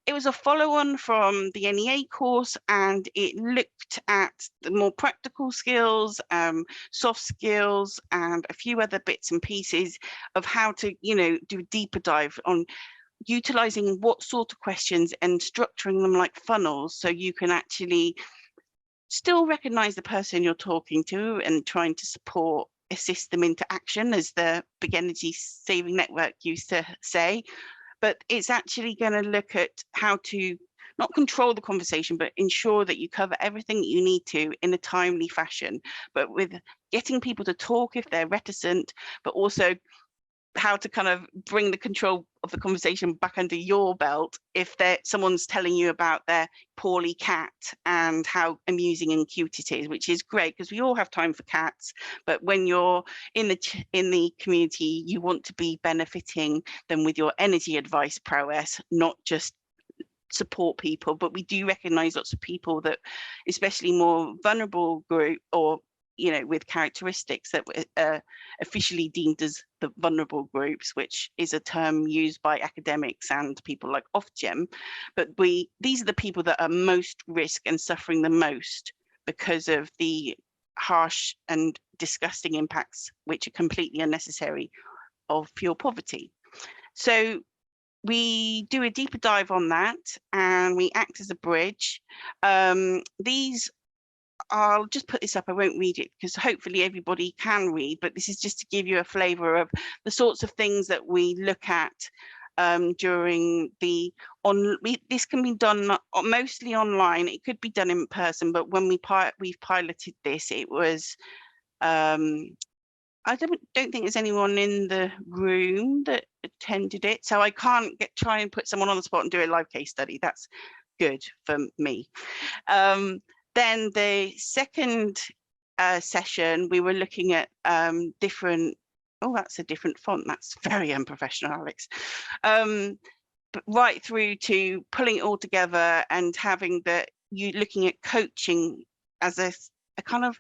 it was a follow-on from the NEA course, and it looked at the more practical skills, soft skills, and a few other bits and pieces of how to, you know, do a deeper dive on utilizing what sort of questions and structuring them like funnels, so you can actually still recognize the person you're talking to and trying to assist them into action, as the Big Energy Saving Network used to say. But it's actually going to look at how to not control the conversation, but ensure that you cover everything that you need to in a timely fashion, but with getting people to talk if they're reticent, but also how to kind of bring the control of the conversation back under your belt if someone's telling you about their poorly cat and how amusing and cute it is, which is great because we all have time for cats. But when you're in the community, you want to be benefiting them with your energy advice prowess, not just support people. But we do recognize lots of people that, especially more vulnerable group, or with characteristics that were officially deemed as the vulnerable groups, which is a term used by academics and people like Ofgem. But these are the people that are most risk and suffering the most because of the harsh and disgusting impacts, which are completely unnecessary, of fuel poverty. So we do a deeper dive on that and we act as a bridge. I'll just put this up, I won't read it because hopefully everybody can read, but this is just to give you a flavour of the sorts of things that we look at during this can be done mostly online. It could be done in person, but when we've piloted this, it was I don't think there's anyone in the room that attended it, so I can't try and put someone on the spot and do a live case study. That's good for me. Then the second session, we were looking at different, oh, that's a different font. That's very unprofessional, Alex. But right through to pulling it all together and having looking at coaching as a kind of,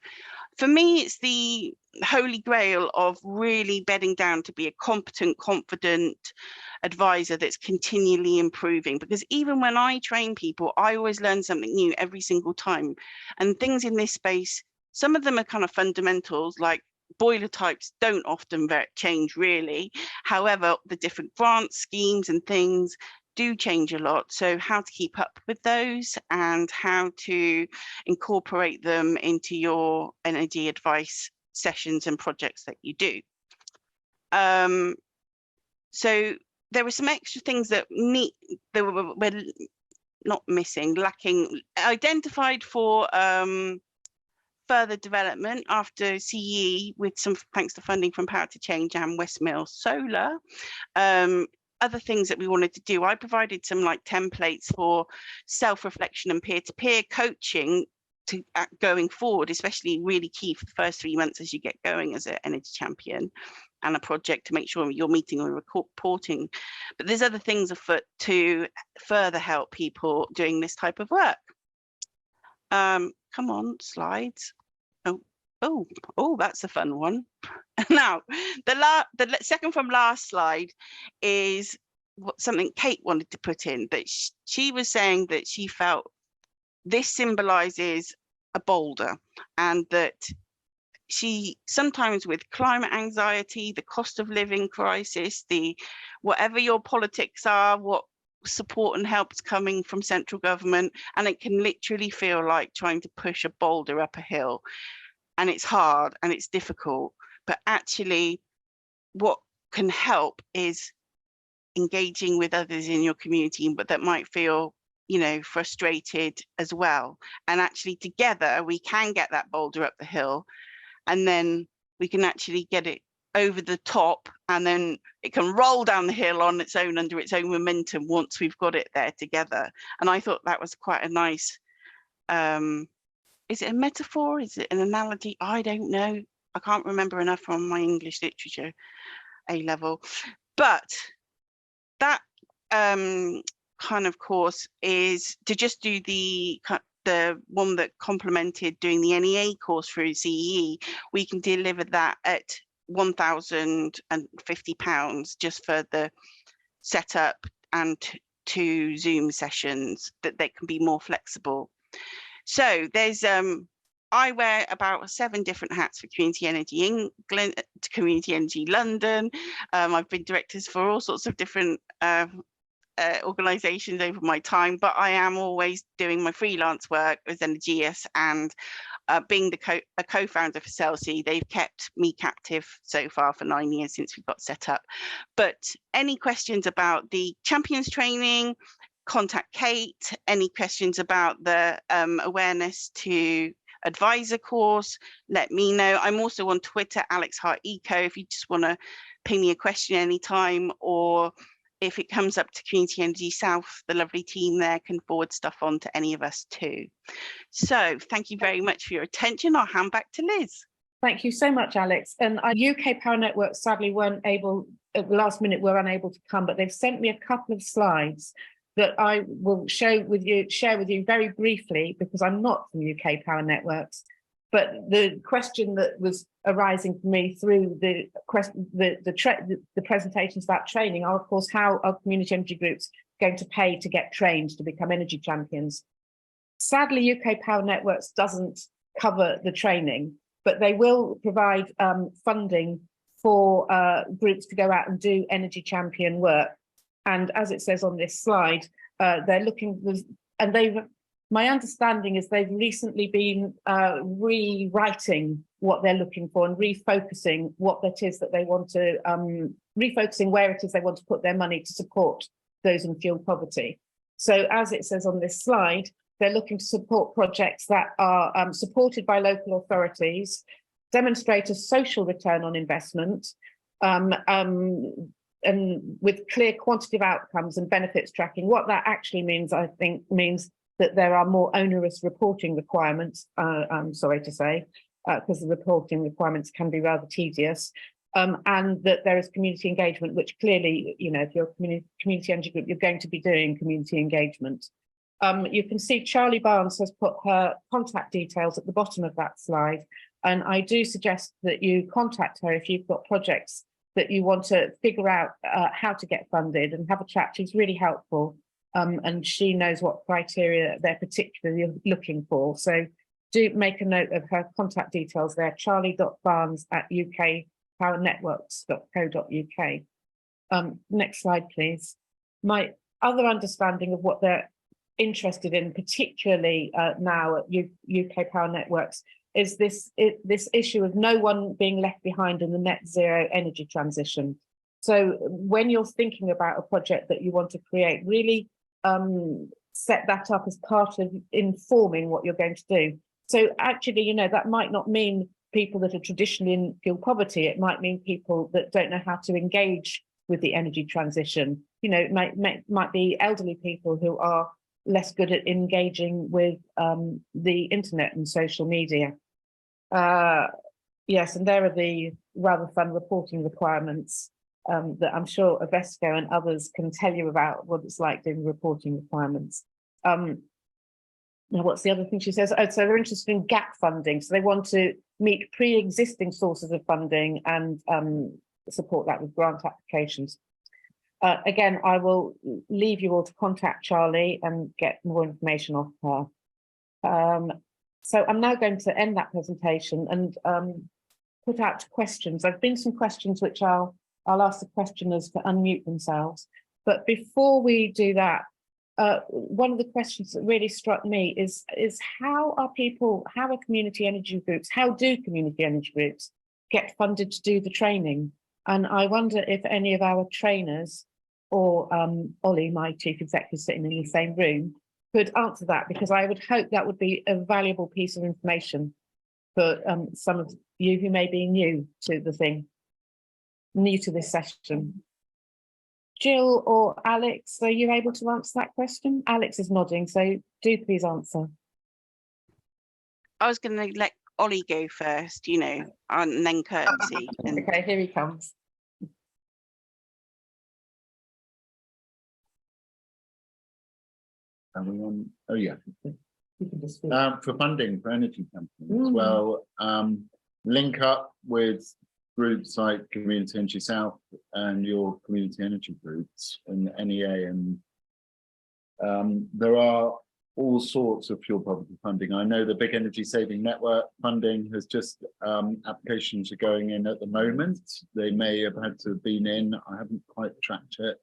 for me, it's the holy grail of really bedding down to be a competent, confident advisor that's continually improving. Because even when I train people, I always learn something new every single time. And things in this space, some of them are kind of fundamentals, like boiler types don't often change really. However, the different grant schemes and things do change a lot. So how to keep up with those and how to incorporate them into your energy advice sessions and projects that you do. So there were some extra things that were not missing, lacking, identified for further development after CE, with some thanks to funding from Power to Change and West Mill Solar. Other things that we wanted to do, I provided some like templates for self-reflection and peer-to-peer coaching to going forward, especially really key for the first 3 months as you get going as an energy champion and a project to make sure you're meeting or reporting. But there's other things afoot to further help people doing this type of work. Come on, slides. Oh, that's a fun one. Now, the second from last slide is something Kate wanted to put in, that she was saying that she felt this symbolizes a boulder, and that she sometimes, with climate anxiety, the cost of living crisis, whatever your politics are, what support and help is coming from central government, and it can literally feel like trying to push a boulder up a hill. And it's hard and it's difficult, but actually what can help is engaging with others in your community, but that might feel, frustrated as well. And actually together we can get that boulder up the hill, and then we can actually get it over the top, and then it can roll down the hill on its own under its own momentum once we've got it there together. And I thought that was quite a nice, is it a metaphor? Is it an analogy? I don't know. I can't remember enough from my English literature A level. But that kind of course is to just do the one that complemented doing the NEA course through CEE. We can deliver that at £1,050 just for the setup and 2 Zoom sessions, that they can be more flexible. So there's I wear about 7 different hats for Community Energy England, Community Energy London. I've been directors for all sorts of different organisations over my time, but I am always doing my freelance work as Energias, and being a co-founder for Celsi, they've kept me captive so far for 9 years since we got set up. But any questions about the champions training, contact Kate. Any questions about the awareness to advisor course, let me know. I'm also on Twitter, Alex Hart Eco, if you just want to ping me a question anytime, or if it comes up to Community Energy South, the lovely team there can forward stuff on to any of us too. So thank you very much for your attention. I'll hand back to Liz. Thank you so much, Alex. And UK Power Network sadly weren't able, at the last minute, were unable to come, but they've sent me a couple of slides that I will share with you very briefly, because I'm not from UK Power Networks. But the question that was arising for me through the presentations about training are, of course, how are community energy groups going to pay to get trained to become energy champions? Sadly, UK Power Networks doesn't cover the training, but they will provide funding for groups to go out and do energy champion work. And as it says on this slide, they're looking, and my understanding is they've recently been rewriting what they're looking for and refocusing what it is that they want to, refocusing where it is they want to put their money to support those in fuel poverty. So as it says on this slide, they're looking to support projects that are supported by local authorities, demonstrate a social return on investment, and with clear quantitative outcomes and benefits tracking. What that actually means, I think, means that there are more onerous reporting requirements, I'm sorry to say, because the reporting requirements can be rather tedious, and that there is community engagement, which clearly, you know, if you're a community energy group, you're going to be doing community engagement. You can see Charlie Barnes has put her contact details at the bottom of that slide, and I do suggest that you contact her if you've got projects that you want to figure out how to get funded, and have a chat. She's really helpful, and she knows what criteria they're particularly looking for. So do make a note of her contact details there, charlie.barnes@ukpowernetworks.co.uk. Next slide, please. My other understanding of what they're interested in, particularly now at UK Power Networks, is this issue of no one being left behind in the net zero energy transition. So when you're thinking about a project that you want to create, really set that up as part of informing what you're going to do. So actually, you know, that might not mean people that are traditionally in fuel poverty. It might mean people that don't know how to engage with the energy transition. You know, it might be elderly people who are less good at engaging with the internet and social media. Yes, and there are the rather fun reporting requirements that I'm sure Ovesco and others can tell you about what it's like doing reporting requirements. Now, what's the other thing she says? Oh, so they're interested in gap funding. So they want to meet pre-existing sources of funding and support that with grant applications. Again, I will leave you all to contact Charlie and get more information off her. So I'm now going to end that presentation and put out questions. There've been some questions which I'll ask the questioners to unmute themselves. But before we do that, one of the questions that really struck me is how are community energy groups, how do community energy groups get funded to do the training? And I wonder if any of our trainers or Ollie, my chief executive, sitting in the same room, could answer that, because I would hope that would be a valuable piece of information for some of you who may be new to the thing, new to this session. Jill or Alex, are you able to answer that question? Alex is nodding, so do please answer. I was going to let Ollie go first, you know, and then courtesy. Okay, here he comes. Are we on? Oh yeah. For funding for energy companies, well, link up with groups like Community Energy South and your community energy groups and NEA, and there are all sorts of fuel poverty funding. I know the Big Energy Saving Network funding has just applications are going in at the moment. They may have had to have been in. I haven't quite tracked it,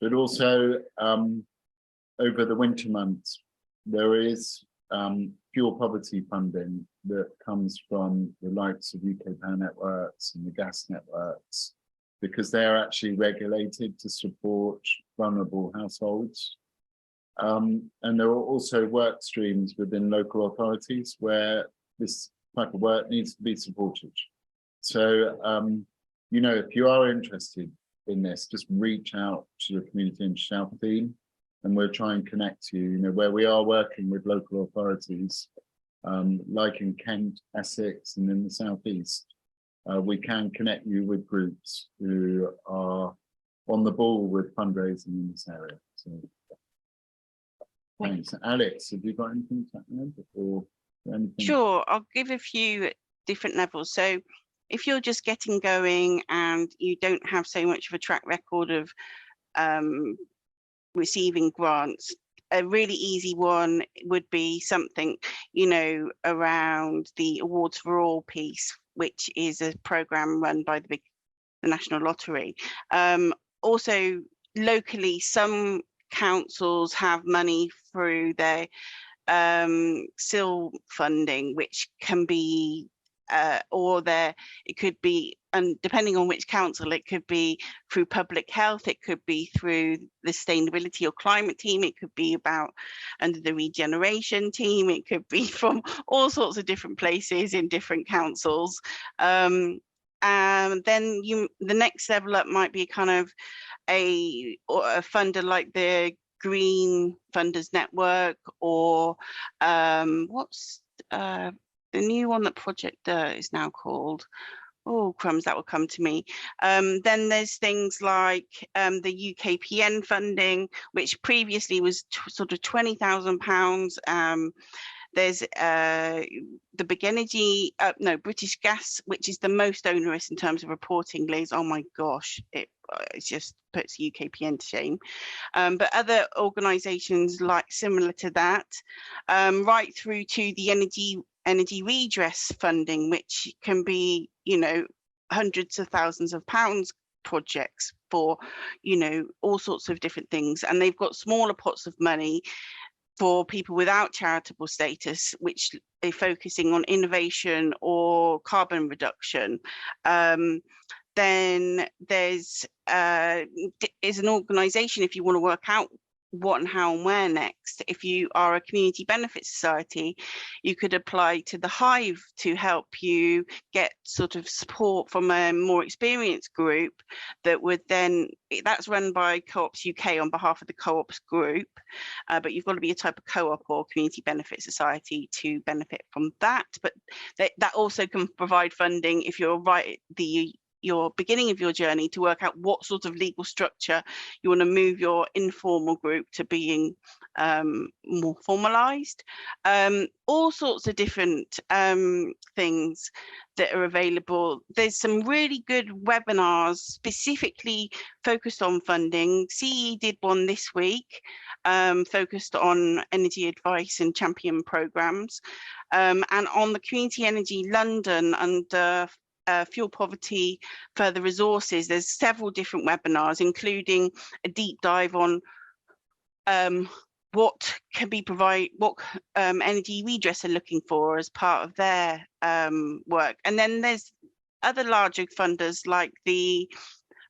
but also over the winter months, there is fuel poverty funding that comes from the likes of UK Power Networks and the gas networks, because they're actually regulated to support vulnerable households. And there are also work streams within local authorities where this type of work needs to be supported. So, you know, if you are interested in this, just reach out to the Community Energy South team and we'll try and connect you, you know, where we are working with local authorities, like in Kent, Essex, and in the Southeast. We can connect you with groups who are on the ball with fundraising in this area. So, thanks. Alex, have you got anything to add or anything? Sure, I'll give a few different levels. So if you're just getting going and you don't have so much of a track record of receiving grants, a really easy one would be something, you know, around the Awards for All piece, which is a program run by the National Lottery. Also, locally, some councils have money through their SIL funding, which can be it could be, and depending on which council, it could be through public health, it could be through the sustainability or climate team, it could be about under the regeneration team, it could be from all sorts of different places in different councils. And then the next level up might be kind of a funder like the Green Funders Network, or what's the new one that Project Dirt is now called? Oh, crumbs, that will come to me. Then there's things like the UKPN funding, which previously was sort of £20,000. There's the Big Energy, British Gas, which is the most onerous in terms of reporting, Liz. Oh my gosh, it just puts UKPN to shame. But other organisations like similar to that, right through to the energy redress funding, which can be, you know, hundreds of thousands of pounds projects for, you know, all sorts of different things. And they've got smaller pots of money for people without charitable status, which are focusing on innovation or carbon reduction. Then there's is an organisation, if you want to work out what and how and where next. If you are a community benefit society, you could apply to the Hive to help you get sort of support from a more experienced group that would then, that's run by Co-ops UK on behalf of the Co-ops group, but you've got to be a type of co-op or community benefit society to benefit from that. But that also can provide funding if you're right at your beginning of your journey to work out what sort of legal structure you want to move your informal group to being more formalized. All sorts of different things that are available. There's some really good webinars specifically focused on funding. CE did one this week focused on energy advice and champion programs. And on the Community Energy London under fuel poverty, further resources, there's several different webinars, including a deep dive on what can be what energy redress are looking for as part of their work. And then there's other larger funders like the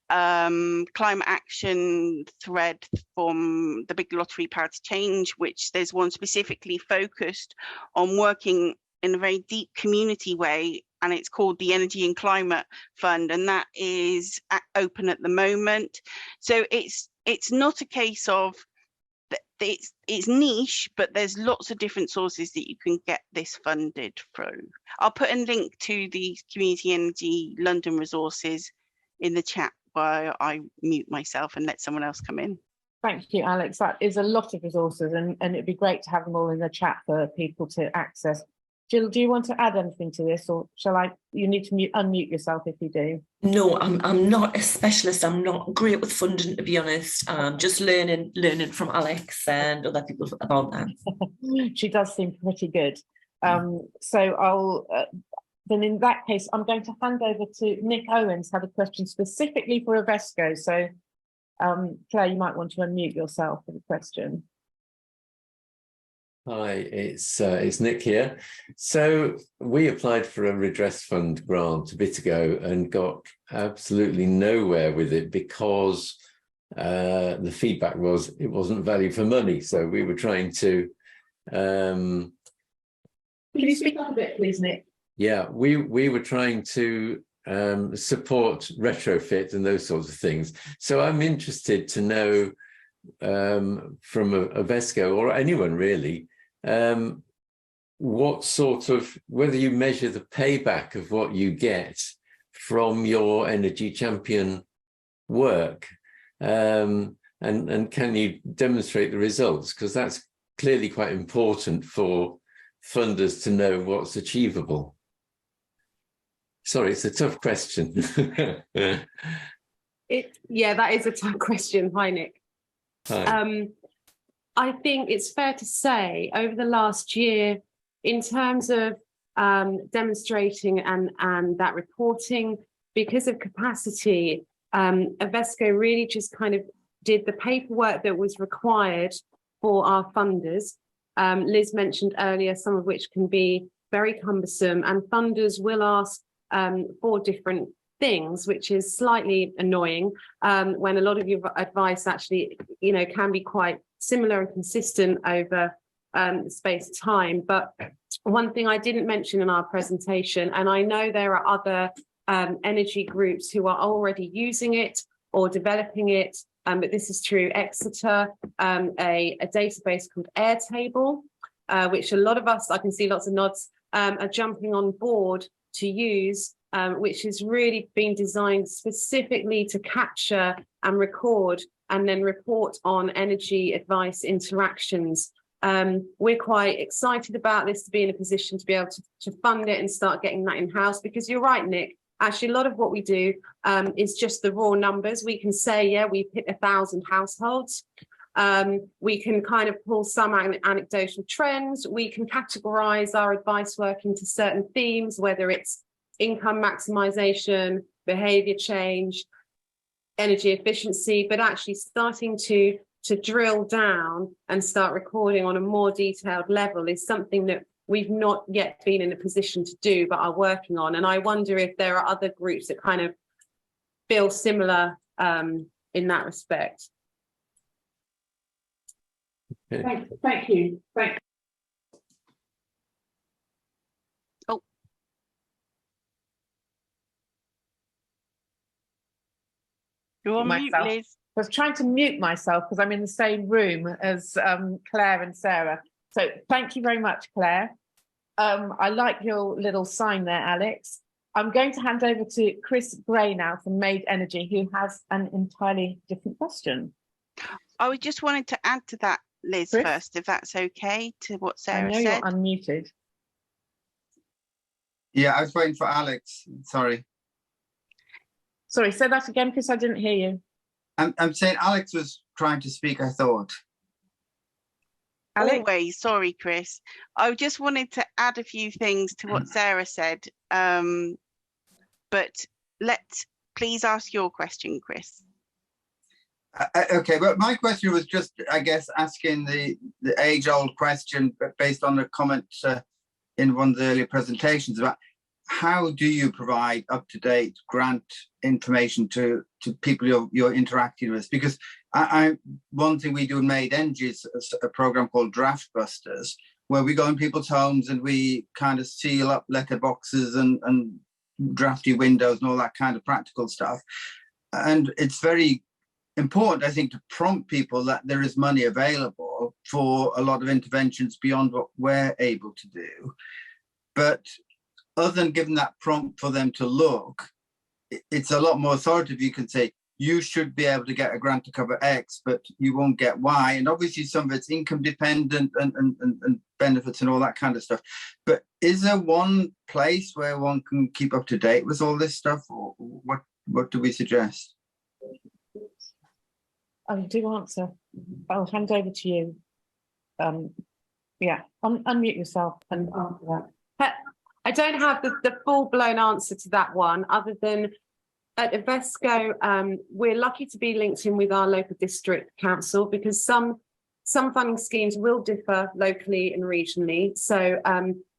climate action thread from the Big Lottery Power to Change, which there's one specifically focused on working in a very deep community way, and it's called the Energy and Climate Fund, and that is open at the moment. So it's not a case of it's niche, but there's lots of different sources that you can get this funded through. I'll put a link to the Community Energy London resources in the chat while I mute myself and let someone else come in. Thank you, Alex. That is a lot of resources, and it'd be great to have them all in the chat for people to access. Jill, do you want to add anything to this, or shall I? You need to unmute yourself if you do. No, I'm not a specialist. I'm not great with funding, to be honest. Just learning from Alex and other people about that. She does seem pretty good. So I'll then in that case, I'm going to hand over to Nick Owens, had a question specifically for Ovesco. So Claire, you might want to unmute yourself for the question. Hi, it's Nick here. So we applied for a redress fund grant a bit ago and got absolutely nowhere with it because the feedback was it wasn't value for money. So we were trying to. Can you speak up a bit, please, Nick? Yeah, we were trying to support retrofit and those sorts of things. So I'm interested to know from Ovesco or anyone really, what sort of, whether you measure the payback of what you get from your energy champion work, and can you demonstrate the results? Because that's clearly quite important for funders to know what's achievable. Sorry, it's a tough question. Yeah, that is a tough question. Hi, Nick. Hi. I think it's fair to say over the last year, in terms of demonstrating and that reporting, because of capacity, Ovesco really just kind of did the paperwork that was required for our funders. Liz mentioned earlier, some of which can be very cumbersome, and funders will ask for different things, which is slightly annoying when a lot of your advice actually, can be quite similar and consistent over space of time. But one thing I didn't mention in our presentation, and I know there are other energy groups who are already using it or developing it, but this is true. Exeter, a database called Airtable, which a lot of us, I can see lots of nods, are jumping on board to use, which has really been designed specifically to capture and record and then report on energy advice interactions. We're quite excited about this, to be in a position to be able to fund it and start getting that in-house, because you're right, Nick. Actually, a lot of what we do is just the raw numbers. We can say, yeah, we've hit 1,000 households. We can kind of pull some anecdotal trends. We can categorize our advice work into certain themes, whether it's income maximization, behavior change, energy efficiency, but actually starting to drill down and start recording on a more detailed level is something that we've not yet been in a position to do, but are working on. And I wonder if there are other groups that kind of feel similar in that respect. Thank you. Oh. You're on mute, Liz. I was trying to mute myself because I'm in the same room as Claire and Sarah. So thank you very much, Claire. I like your little sign there, Alex. I'm going to hand over to Chris Gray now from Made Energy, who has an entirely different question. I just wanted to add to that, Liz, Chris? first, if that's okay, to what Sarah I know said. you're unmuted. Yeah, I was waiting for Alex. Sorry. Sorry, say that again, because I didn't hear you. I'm saying Alex was trying to speak, I thought. Alex? Always, sorry, Chris. I just wanted to add a few things to what Sarah said, but please ask your question, Chris. Okay, but my question was just, I guess, asking the age-old question, but based on a comment in one of the earlier presentations about how do you provide up-to-date grant information to people you're interacting with? Because one thing we do in Made Energy is a program called Draft Busters, where we go in people's homes and we kind of seal up letterboxes and drafty windows and all that kind of practical stuff. And it's very important, I think, to prompt people that there is money available for a lot of interventions beyond what we're able to do. But other than giving that prompt for them to look, it's a lot more authoritative. You can say, you should be able to get a grant to cover X, but you won't get Y. And obviously some of it's income dependent and benefits and all that kind of stuff. But is there one place where one can keep up to date with all this stuff? Or what do we suggest? I do answer. I'll hand over to you. Yeah, unmute yourself and answer that. I don't have the full-blown answer to that one, other than at Ovesco, we're lucky to be linked in with our local district council, because some funding schemes will differ locally and regionally. So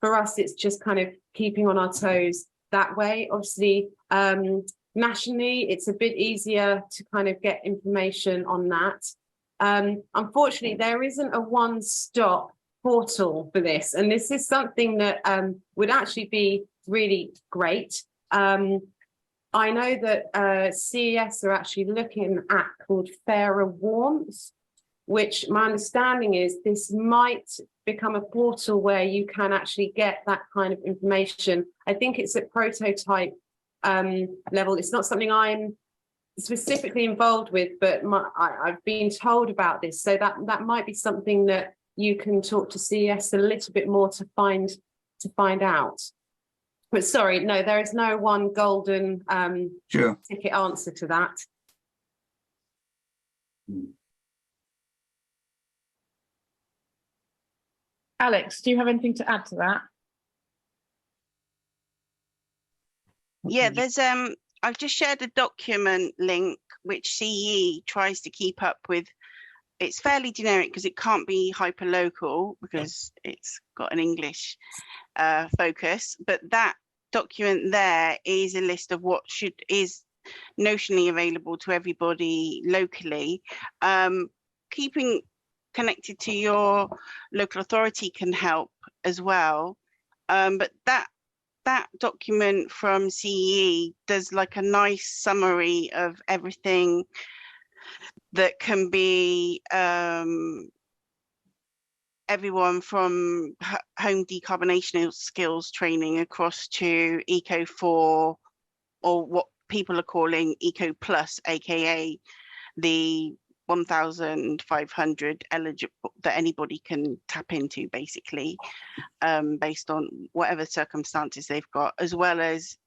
for us, it's just kind of keeping on our toes that way. Obviously, nationally, it's a bit easier to kind of get information on that. Unfortunately, there isn't a one-stop portal for this, and this is something that would actually be really great. I know that CES are actually looking at called Fairer Warmth, which my understanding is this might become a portal where you can actually get that kind of information. I think it's at prototype level. It's not something I'm specifically involved with, but I've been told about this. So that might be something that you can talk to CES a little bit more to find out. But sorry, no, there is no one golden ticket answer to that. Alex, do you have anything to add to that? Yeah, there's I've just shared a document link which CE tries to keep up with. It's fairly generic because it can't be hyper local because it's got an English focus, but that document there is a list of what is notionally available to everybody locally. Keeping connected to your local authority can help as well, but that document from CE does like a nice summary of everything that can be everyone from home decarbonisation skills training across to Eco4, or what people are calling Eco Plus, aka the 1,500 eligible that anybody can tap into, basically, based on whatever circumstances they've got, as well as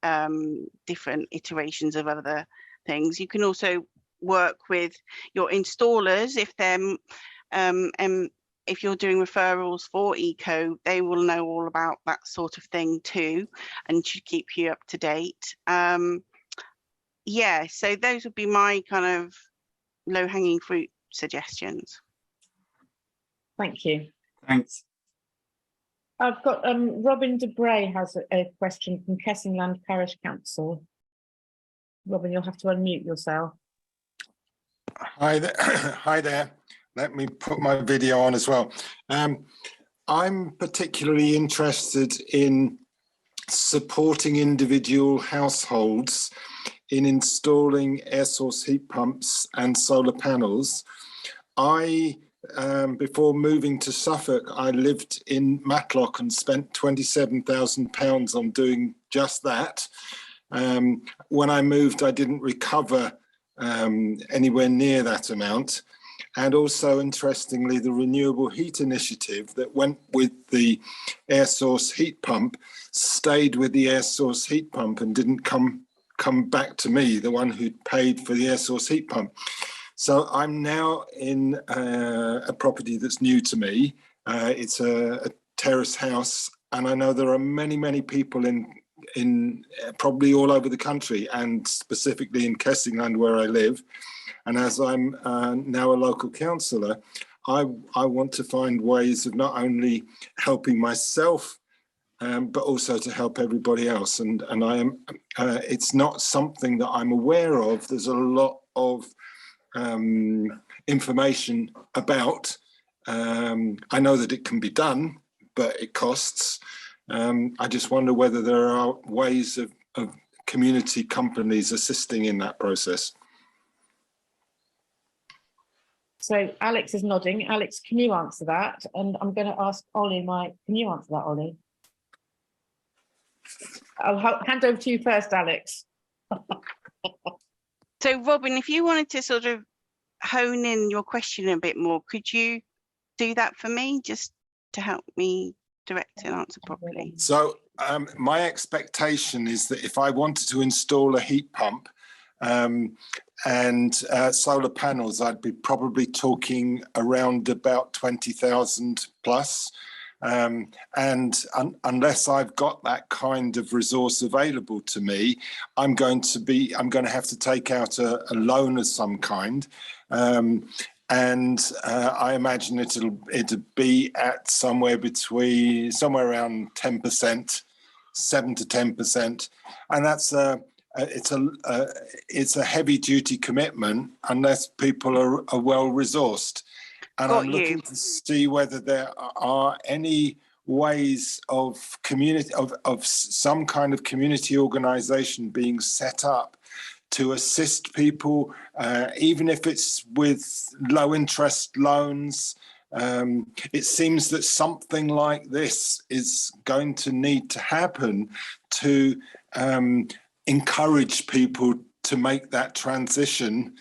different iterations of other things. You can also work with your installers if they're if you're doing referrals for eco, they will know all about that sort of thing too, and should keep you up to date. Yeah, so those would be my kind of low-hanging fruit suggestions. Thank you. Thanks. I've got Robin de Bray has a question from Kessingland Parish Council. Robin, you'll have to unmute yourself. Hi there. Hi there. Let me put my video on as well. I'm particularly interested in supporting individual households in installing air source heat pumps and solar panels. Before moving to Suffolk, I lived in Matlock and spent £27,000 on doing just that. When I moved, I didn't recover anywhere near that amount. And also, interestingly, the renewable heat initiative that went with the air source heat pump stayed with the air source heat pump and didn't come back to me, the one who paid for the air source heat pump. So I'm now in a property that's new to me. It's a terrace house, and I know there are many people in probably all over the country, and specifically in Kessingland where I live. And as I'm now a local councillor, I want to find ways of not only helping myself, but also to help everybody else. And I am. It's not something that I'm aware of. There's a lot of information about. I know that it can be done, but it costs. I just wonder whether there are ways of community companies assisting in that process. So Alex is nodding. Alex, can you answer that? And I'm going to ask Ollie, can you answer that, Ollie? I'll hand over to you first, Alex. So Robin, if you wanted to sort of hone in your question a bit more, could you do that for me, just to help me direct and answer properly? So my expectation is that if I wanted to install a heat pump and solar panels, I'd be probably talking around about 20,000 plus. And unless I've got that kind of resource available to me, I'm going to have to take out a loan of some kind. And I imagine it'll be at somewhere around 10%, 7 to 10%, and that's it's a heavy duty commitment unless people are well resourced. And I'm looking to see whether there are any ways of community of some kind of community organisation being set up to assist people, even if it's with low interest loans. It seems that something like this is going to need to happen to encourage people to make that transition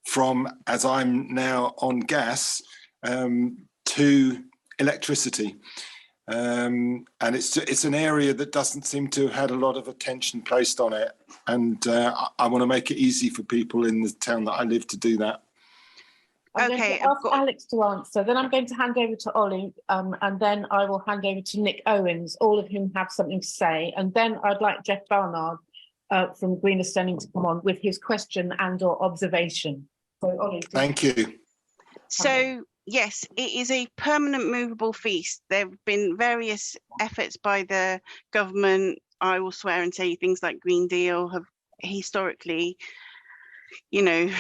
from, as I'm now on gas, to electricity. And it's an area that doesn't seem to have had a lot of attention placed on it. And I want to make it easy for people in the town that I live to do that. I'm going to ask Alex to answer, then I'm going to hand over to Ollie, and then I will hand over to Nick Owens, all of whom have something to say. And then I'd like Jeff Barnard from Greener Stenning to come on with his question and or observation. So Ollie. Thank you. So yes, it is a permanent movable feast. There have been various efforts by the government. I will swear and say things like Green Deal have historically, you know,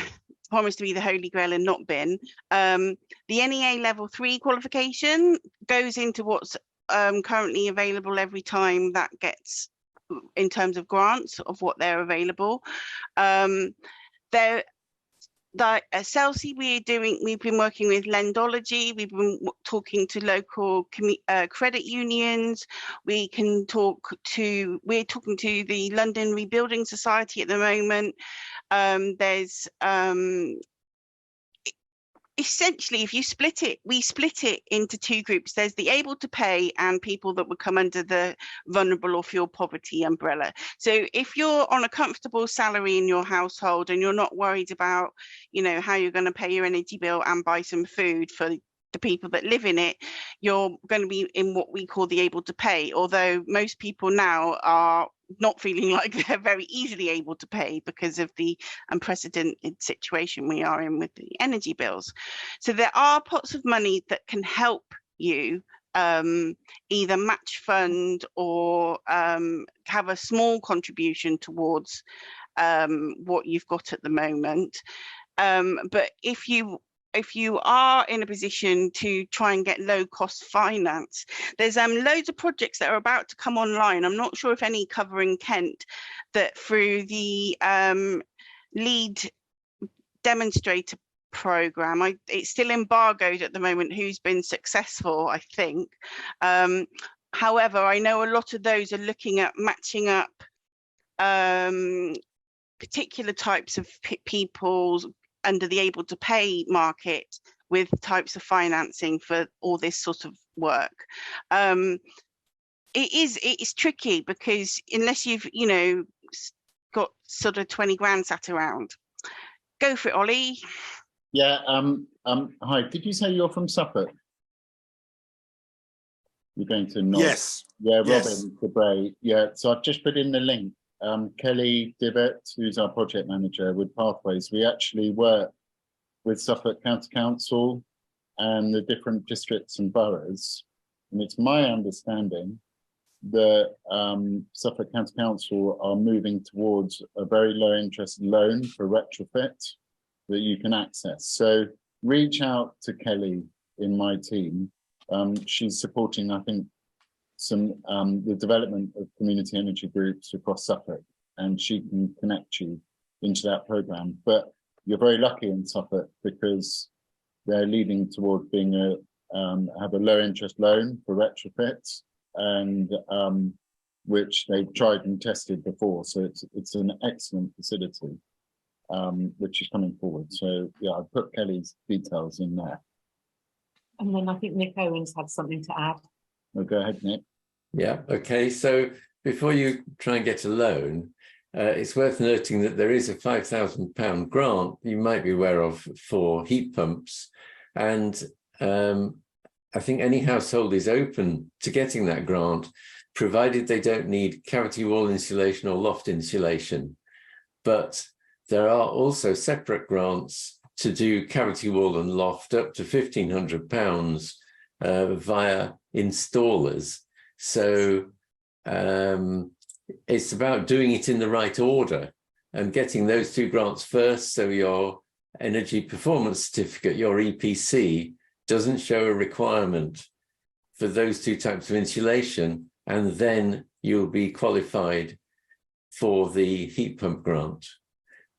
promised to be the Holy Grail and not been. The NEA level 3 qualification goes into what's currently available every time that gets, in terms of grants of what they're available. At Chelsea, we've been working with Lendology, we've been talking to local credit unions, we're talking to the London Rebuilding Society at the moment. There's essentially, if you split it, we split it into two groups. There's the able to pay and people that would come under the vulnerable or fuel poverty umbrella. So if you're on a comfortable salary in your household and you're not worried about, you know, how you're going to pay your energy bill and buy some food for the people that live in it, you're going to be in what we call the able to pay, although most people now are not feeling like they're very easily able to pay because of the unprecedented situation we are in with the energy bills. So there are pots of money that can help you either match fund or have a small contribution towards what you've got at the moment. But if you are in a position to try and get low cost finance, there's loads of projects that are about to come online. I'm not sure if any cover in Kent, that through the lead demonstrator program, it's still embargoed at the moment who's been successful, I think. However, I know a lot of those are looking at matching up particular types of people under the able to pay market with types of financing for all this sort of work. It is tricky because unless you've, you know, got sort of 20 grand sat around. Go for it, Ollie. Yeah, hi, did you say you're from Suffolk? You're going to nod. Yes. Yeah, Robin Yes. Debray. Yeah, so I've just put in the link. Kelly Divett, who's our project manager with Pathways, we actually work with Suffolk County Council and the different districts and boroughs. And it's my understanding that Suffolk County Council are moving towards a very low interest loan for retrofit that you can access. So reach out to Kelly in my team. She's supporting, I think, the development of community energy groups across Suffolk, and she can connect you into that program. But you're very lucky in Suffolk because they're leading toward being have a low interest loan for retrofits, and which they've tried and tested before. So it's an excellent facility, which is coming forward. So yeah, I've put Kelly's details in there. And then I think Nick Owens had something to add. Well, go ahead, Nick. Yeah, okay. So before you try and get a loan, it's worth noting that there is a £5,000 grant you might be aware of for heat pumps. And I think any household is open to getting that grant, provided they don't need cavity wall insulation or loft insulation. But there are also separate grants to do cavity wall and loft up to £1,500 via installers. So it's about doing it in the right order and getting those two grants first, so your energy performance certificate, your EPC, doesn't show a requirement for those two types of insulation, and then you'll be qualified for the heat pump grant.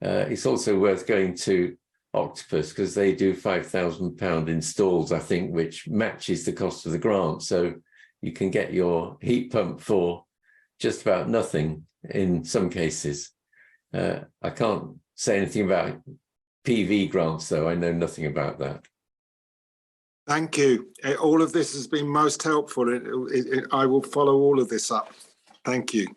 It's also worth going to Octopus because they do £5,000 installs, I think, which matches the cost of the grant. So you can get your heat pump for just about nothing in some cases. I can't say anything about PV grants, though. I know nothing about that. Thank you. All of this has been most helpful. I will follow all of this up. Thank you.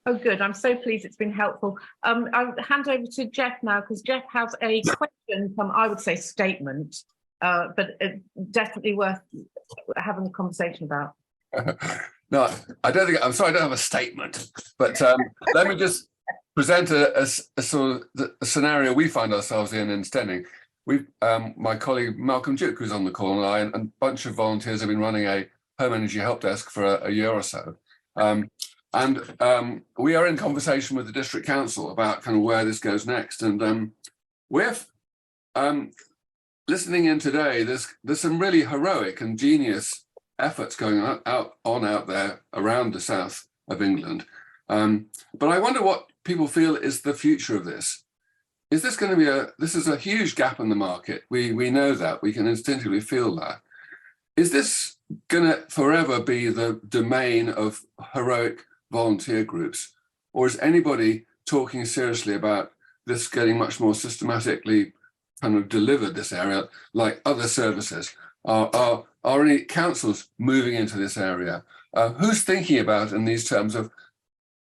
Oh, good. I'm so pleased it's been helpful. I'll hand over to Jeff now, because Jeff has a question, I would say statement, but definitely worth having a conversation about. No, I don't think, I'm sorry, I don't have a statement, but let me just present a sort of a scenario we find ourselves in Steyning. My colleague Malcolm Duke, who's on the call, and I and a bunch of volunteers have been running a home energy help desk for a year or so. We are in conversation with the district council about kind of where this goes next. And we're listening in today, there's some really heroic and genius efforts going out there around the south of England. But I wonder what people feel is the future of this. Is this going to be this is a huge gap in the market. We know that, we can instinctively feel that. Is this going to forever be the domain of heroic volunteer groups? Or is anybody talking seriously about this getting much more systematically kind of delivered, this area, like other services? Are any councils moving into this area? Who's thinking about in these terms of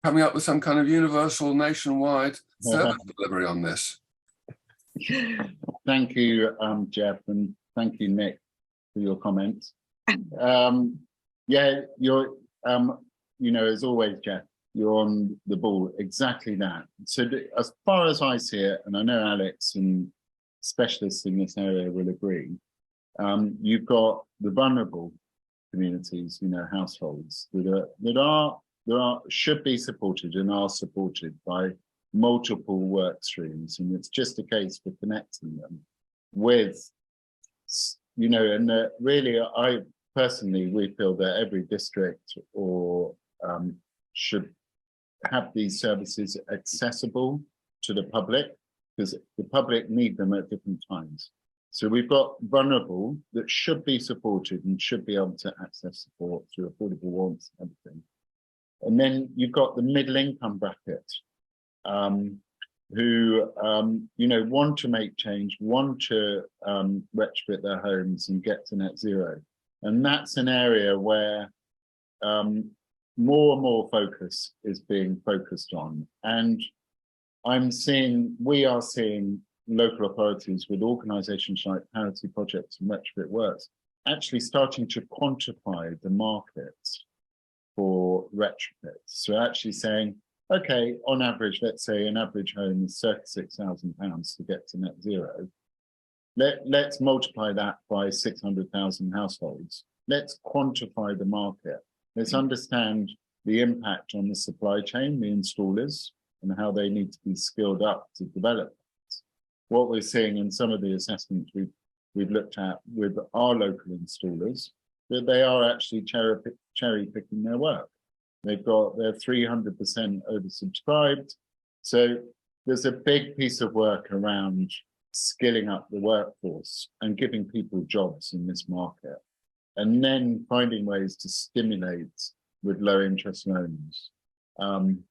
coming up with some kind of universal nationwide service delivery on this? Thank you, Jeff, and thank you, Nick, for your comments. Yeah, you're, as always, Jeff, you're on the ball, exactly that. So as far as I see it, and I know Alex and specialists in this area will agree, you've got the vulnerable communities, households that should be supported and are supported by multiple work streams, and it's just a case for connecting them with, really, I personally, we feel that every district should have these services accessible to the public, because the public need them at different times. So we've got vulnerable that should be supported and should be able to access support through affordable warmth and everything. And then you've got the middle income bracket, who want to make change, want to retrofit their homes and get to net zero. And that's an area where more and more focus is being focused on. And we are seeing local authorities with organisations like Parity Projects and Retrofit Works actually starting to quantify the market for retrofits. So actually saying, okay, on average, let's say an average home is circa £6,000 to get to net zero. Let's multiply that by 600,000 households. Let's quantify the market. Let's understand the impact on the supply chain, the installers, and how they need to be skilled up to develop that. What we're seeing in some of the assessments we've looked at with our local installers, that they are actually cherry picking their work. They're 300% oversubscribed. So there's a big piece of work around skilling up the workforce and giving people jobs in this market, and then finding ways to stimulate with low interest loans. And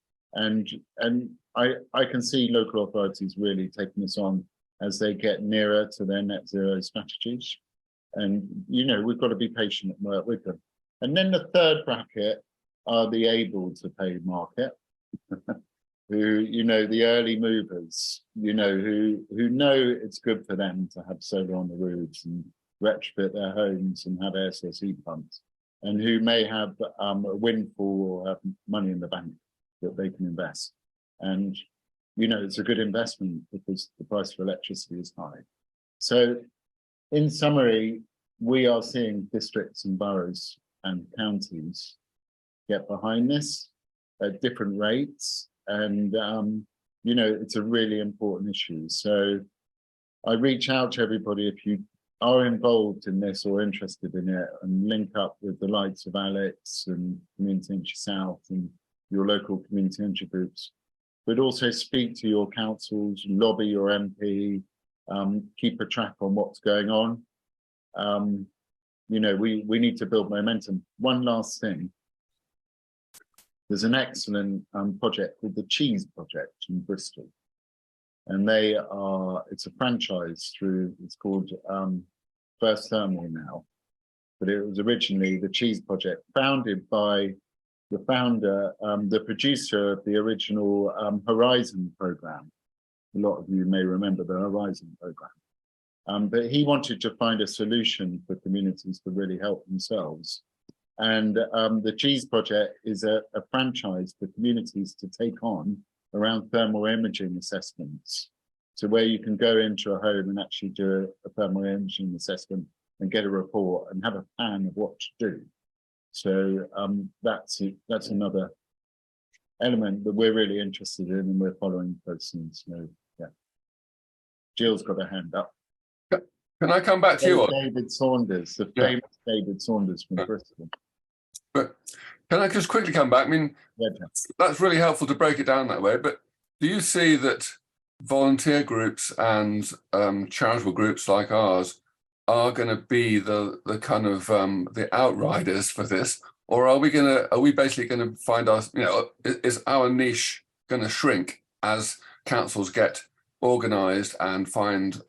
I can see local authorities really taking this on as they get nearer to their net zero strategies. And, we've got to be patient and work with them. And then the third bracket are the able to pay market, who, the early movers, who know it's good for them to have solar on the roofs and retrofit their homes and have air source heat pumps, and who may have a windfall or have money in the bank that they can invest. And, it's a good investment because the price of electricity is high. So in summary, we are seeing districts and boroughs and counties get behind this at different rates. And you know, it's a really important issue. So I reach out to everybody if you are involved in this or interested in it, and link up with the likes of Alex and Community Energy South and your local community energy groups, but also speak to your councils, lobby your MP, keep a track on what's going on. You know, we need to build momentum. One last thing. There's an excellent project called the Cheese Project in Bristol. And it's a franchise through, it's called First Thermal now. But it was originally the Cheese Project, founded by the founder, the producer of the original Horizon programme. A lot of you may remember the Horizon programme. But he wanted to find a solution for communities to really help themselves. And the Cheese Project is a franchise for communities to take on around thermal imaging assessments. So where you can go into a home and actually do a thermal imaging assessment and get a report and have a plan of what to do. So that's another element that we're really interested in and we're following closely. So yeah, Jill's got her hand up. Can I come back to you? David Saunders, the famous David Saunders from Bristol. But can I just quickly come back? I mean, that's really helpful to break it down that way. But do you see that volunteer groups and charitable groups like ours are going to be the kind of the outriders for this, or are we basically going to find us? You know, is our niche going to shrink as councils get organised and find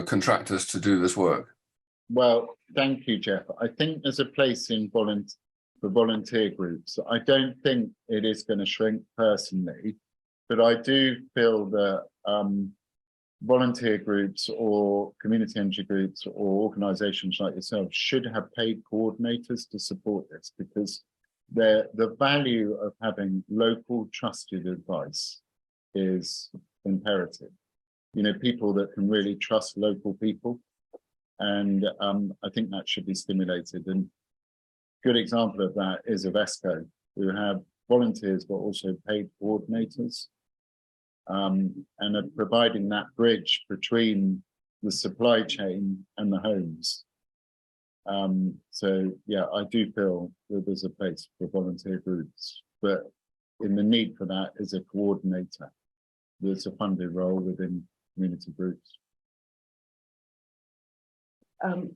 contractors to do this work? Well, thank you, Jeff. I think there's a place in for volunteer groups. I don't think it is going to shrink personally, but I do feel that volunteer groups or community energy groups or organisations like yourself should have paid coordinators to support this, because the value of having local trusted advice is imperative. You know, people that can really trust local people. And I think that should be stimulated. And a good example of that is ovesco, who have volunteers but also paid coordinators, and are providing that bridge between the supply chain and the homes. So yeah, I do feel that there's a place for volunteer groups, but in the need for that is a coordinator. There's a funded role within community groups.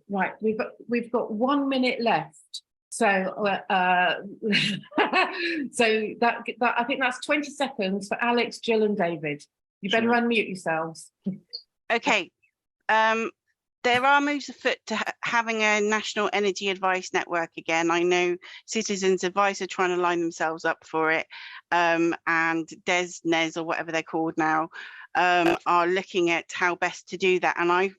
Right, we've got 1 minute left, so so that I think that's 20 seconds for Alex, Jill, and David. You better unmute yourselves. Okay, there are moves afoot to having a national energy advice network again. I know Citizens Advice are trying to line themselves up for it, and NES or whatever they're called now are looking at how best to do that. And I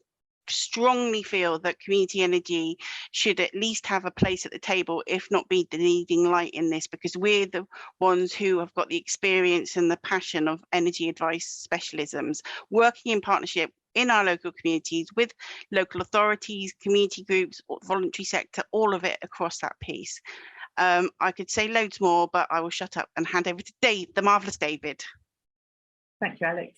strongly feel that community energy should at least have a place at the table, if not be the leading light in this, because we're the ones who have got the experience and the passion of energy advice specialisms, working in partnership in our local communities with local authorities, community groups, voluntary sector, all of it across that piece. I could say loads more, but I will shut up and hand over to Dave, the marvellous David. Thank you, Alex.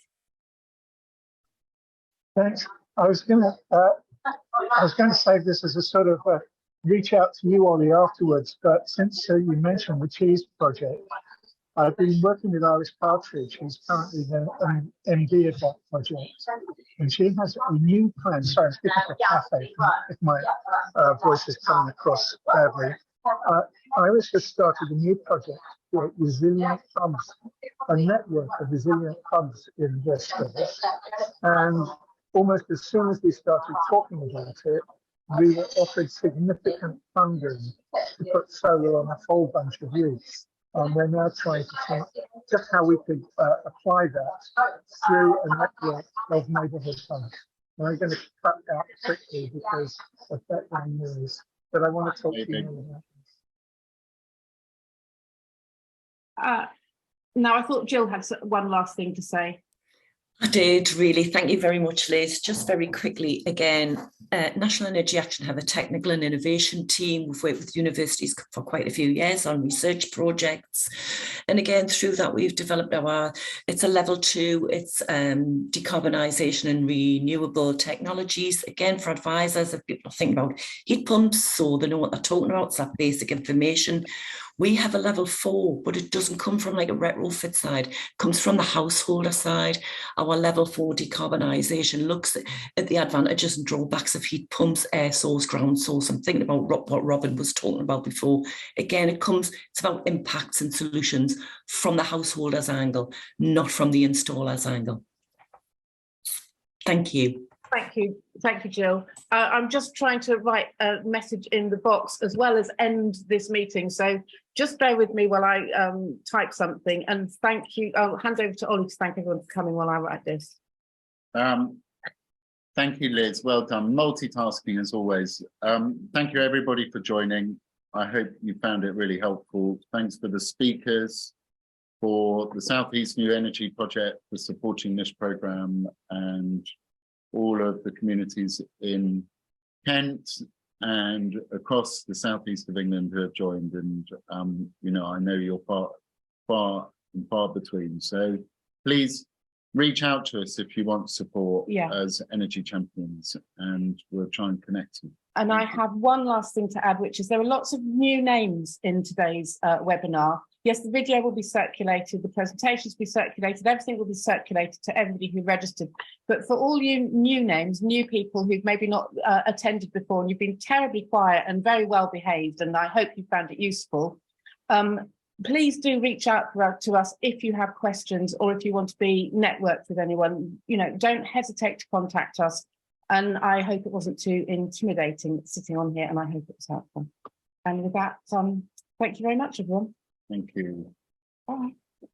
Thanks. I was going to save this as a sort of reach out to you, Ollie, afterwards. But since you mentioned the Cheese Project, I've been working with Iris Partridge, who's currently the MD of that project, and she has a new plan. Sorry, I'm speaking for cafe if my voice is coming across badly. Iris has started a new project for resilient hubs, a network of resilient hubs in Bristol, and almost as soon as we started talking about it, we were offered significant funding to put solar on a whole bunch of roofs. We're now trying to think just how we could apply that through a network of neighbourhood hubs. And I'm going to cut out quickly because of background noise, but I want to talk to you more about this. Now, I thought Jill had one last thing to say. I did really. Thank you very much, Liz. Just very quickly, again, National Energy Action have a technical and innovation team. We've worked with universities for quite a few years on research projects. And again, through that, we've developed it's a level 2, it's decarbonisation and renewable technologies. Again, for advisors, if people are thinking about heat pumps, so they know what they're talking about, it's that basic information. We have a level 4, but it doesn't come from like a retrofit side, it comes from the householder side. Our level 4 decarbonisation looks at the advantages and drawbacks of heat pumps, air source, ground source. I'm thinking about what Robin was talking about before. Again, it's about impacts and solutions from the householder's angle, not from the installer's angle. Thank you. Thank you, Jill. I'm just trying to write a message in the box as well as end this meeting. So just bear with me while I type something, and thank you. I'll hand over to Ollie to thank everyone for coming while I write this. Thank you, Liz. Well done. Multitasking as always. Thank you, everybody, for joining. I hope you found it really helpful. Thanks for the speakers, for the South East New Energy Project for supporting this programme, and all of the communities in Kent and across the southeast of England who have joined. And you know, I know you're far between. So please reach out to us if you want support as energy champions, and we'll try and connect you. And I have one last thing to add, which is there are lots of new names in today's webinar. Yes, the video will be circulated, the presentations will be circulated, everything will be circulated to everybody who registered. But for all you new names, new people who've maybe not attended before, and you've been terribly quiet and very well behaved, and I hope you found it useful, please do reach out to us if you have questions, or if you want to be networked with anyone. You know, don't hesitate to contact us. And I hope it wasn't too intimidating sitting on here, and I hope it was helpful. And with that, thank you very much, everyone. Thank you. Bye.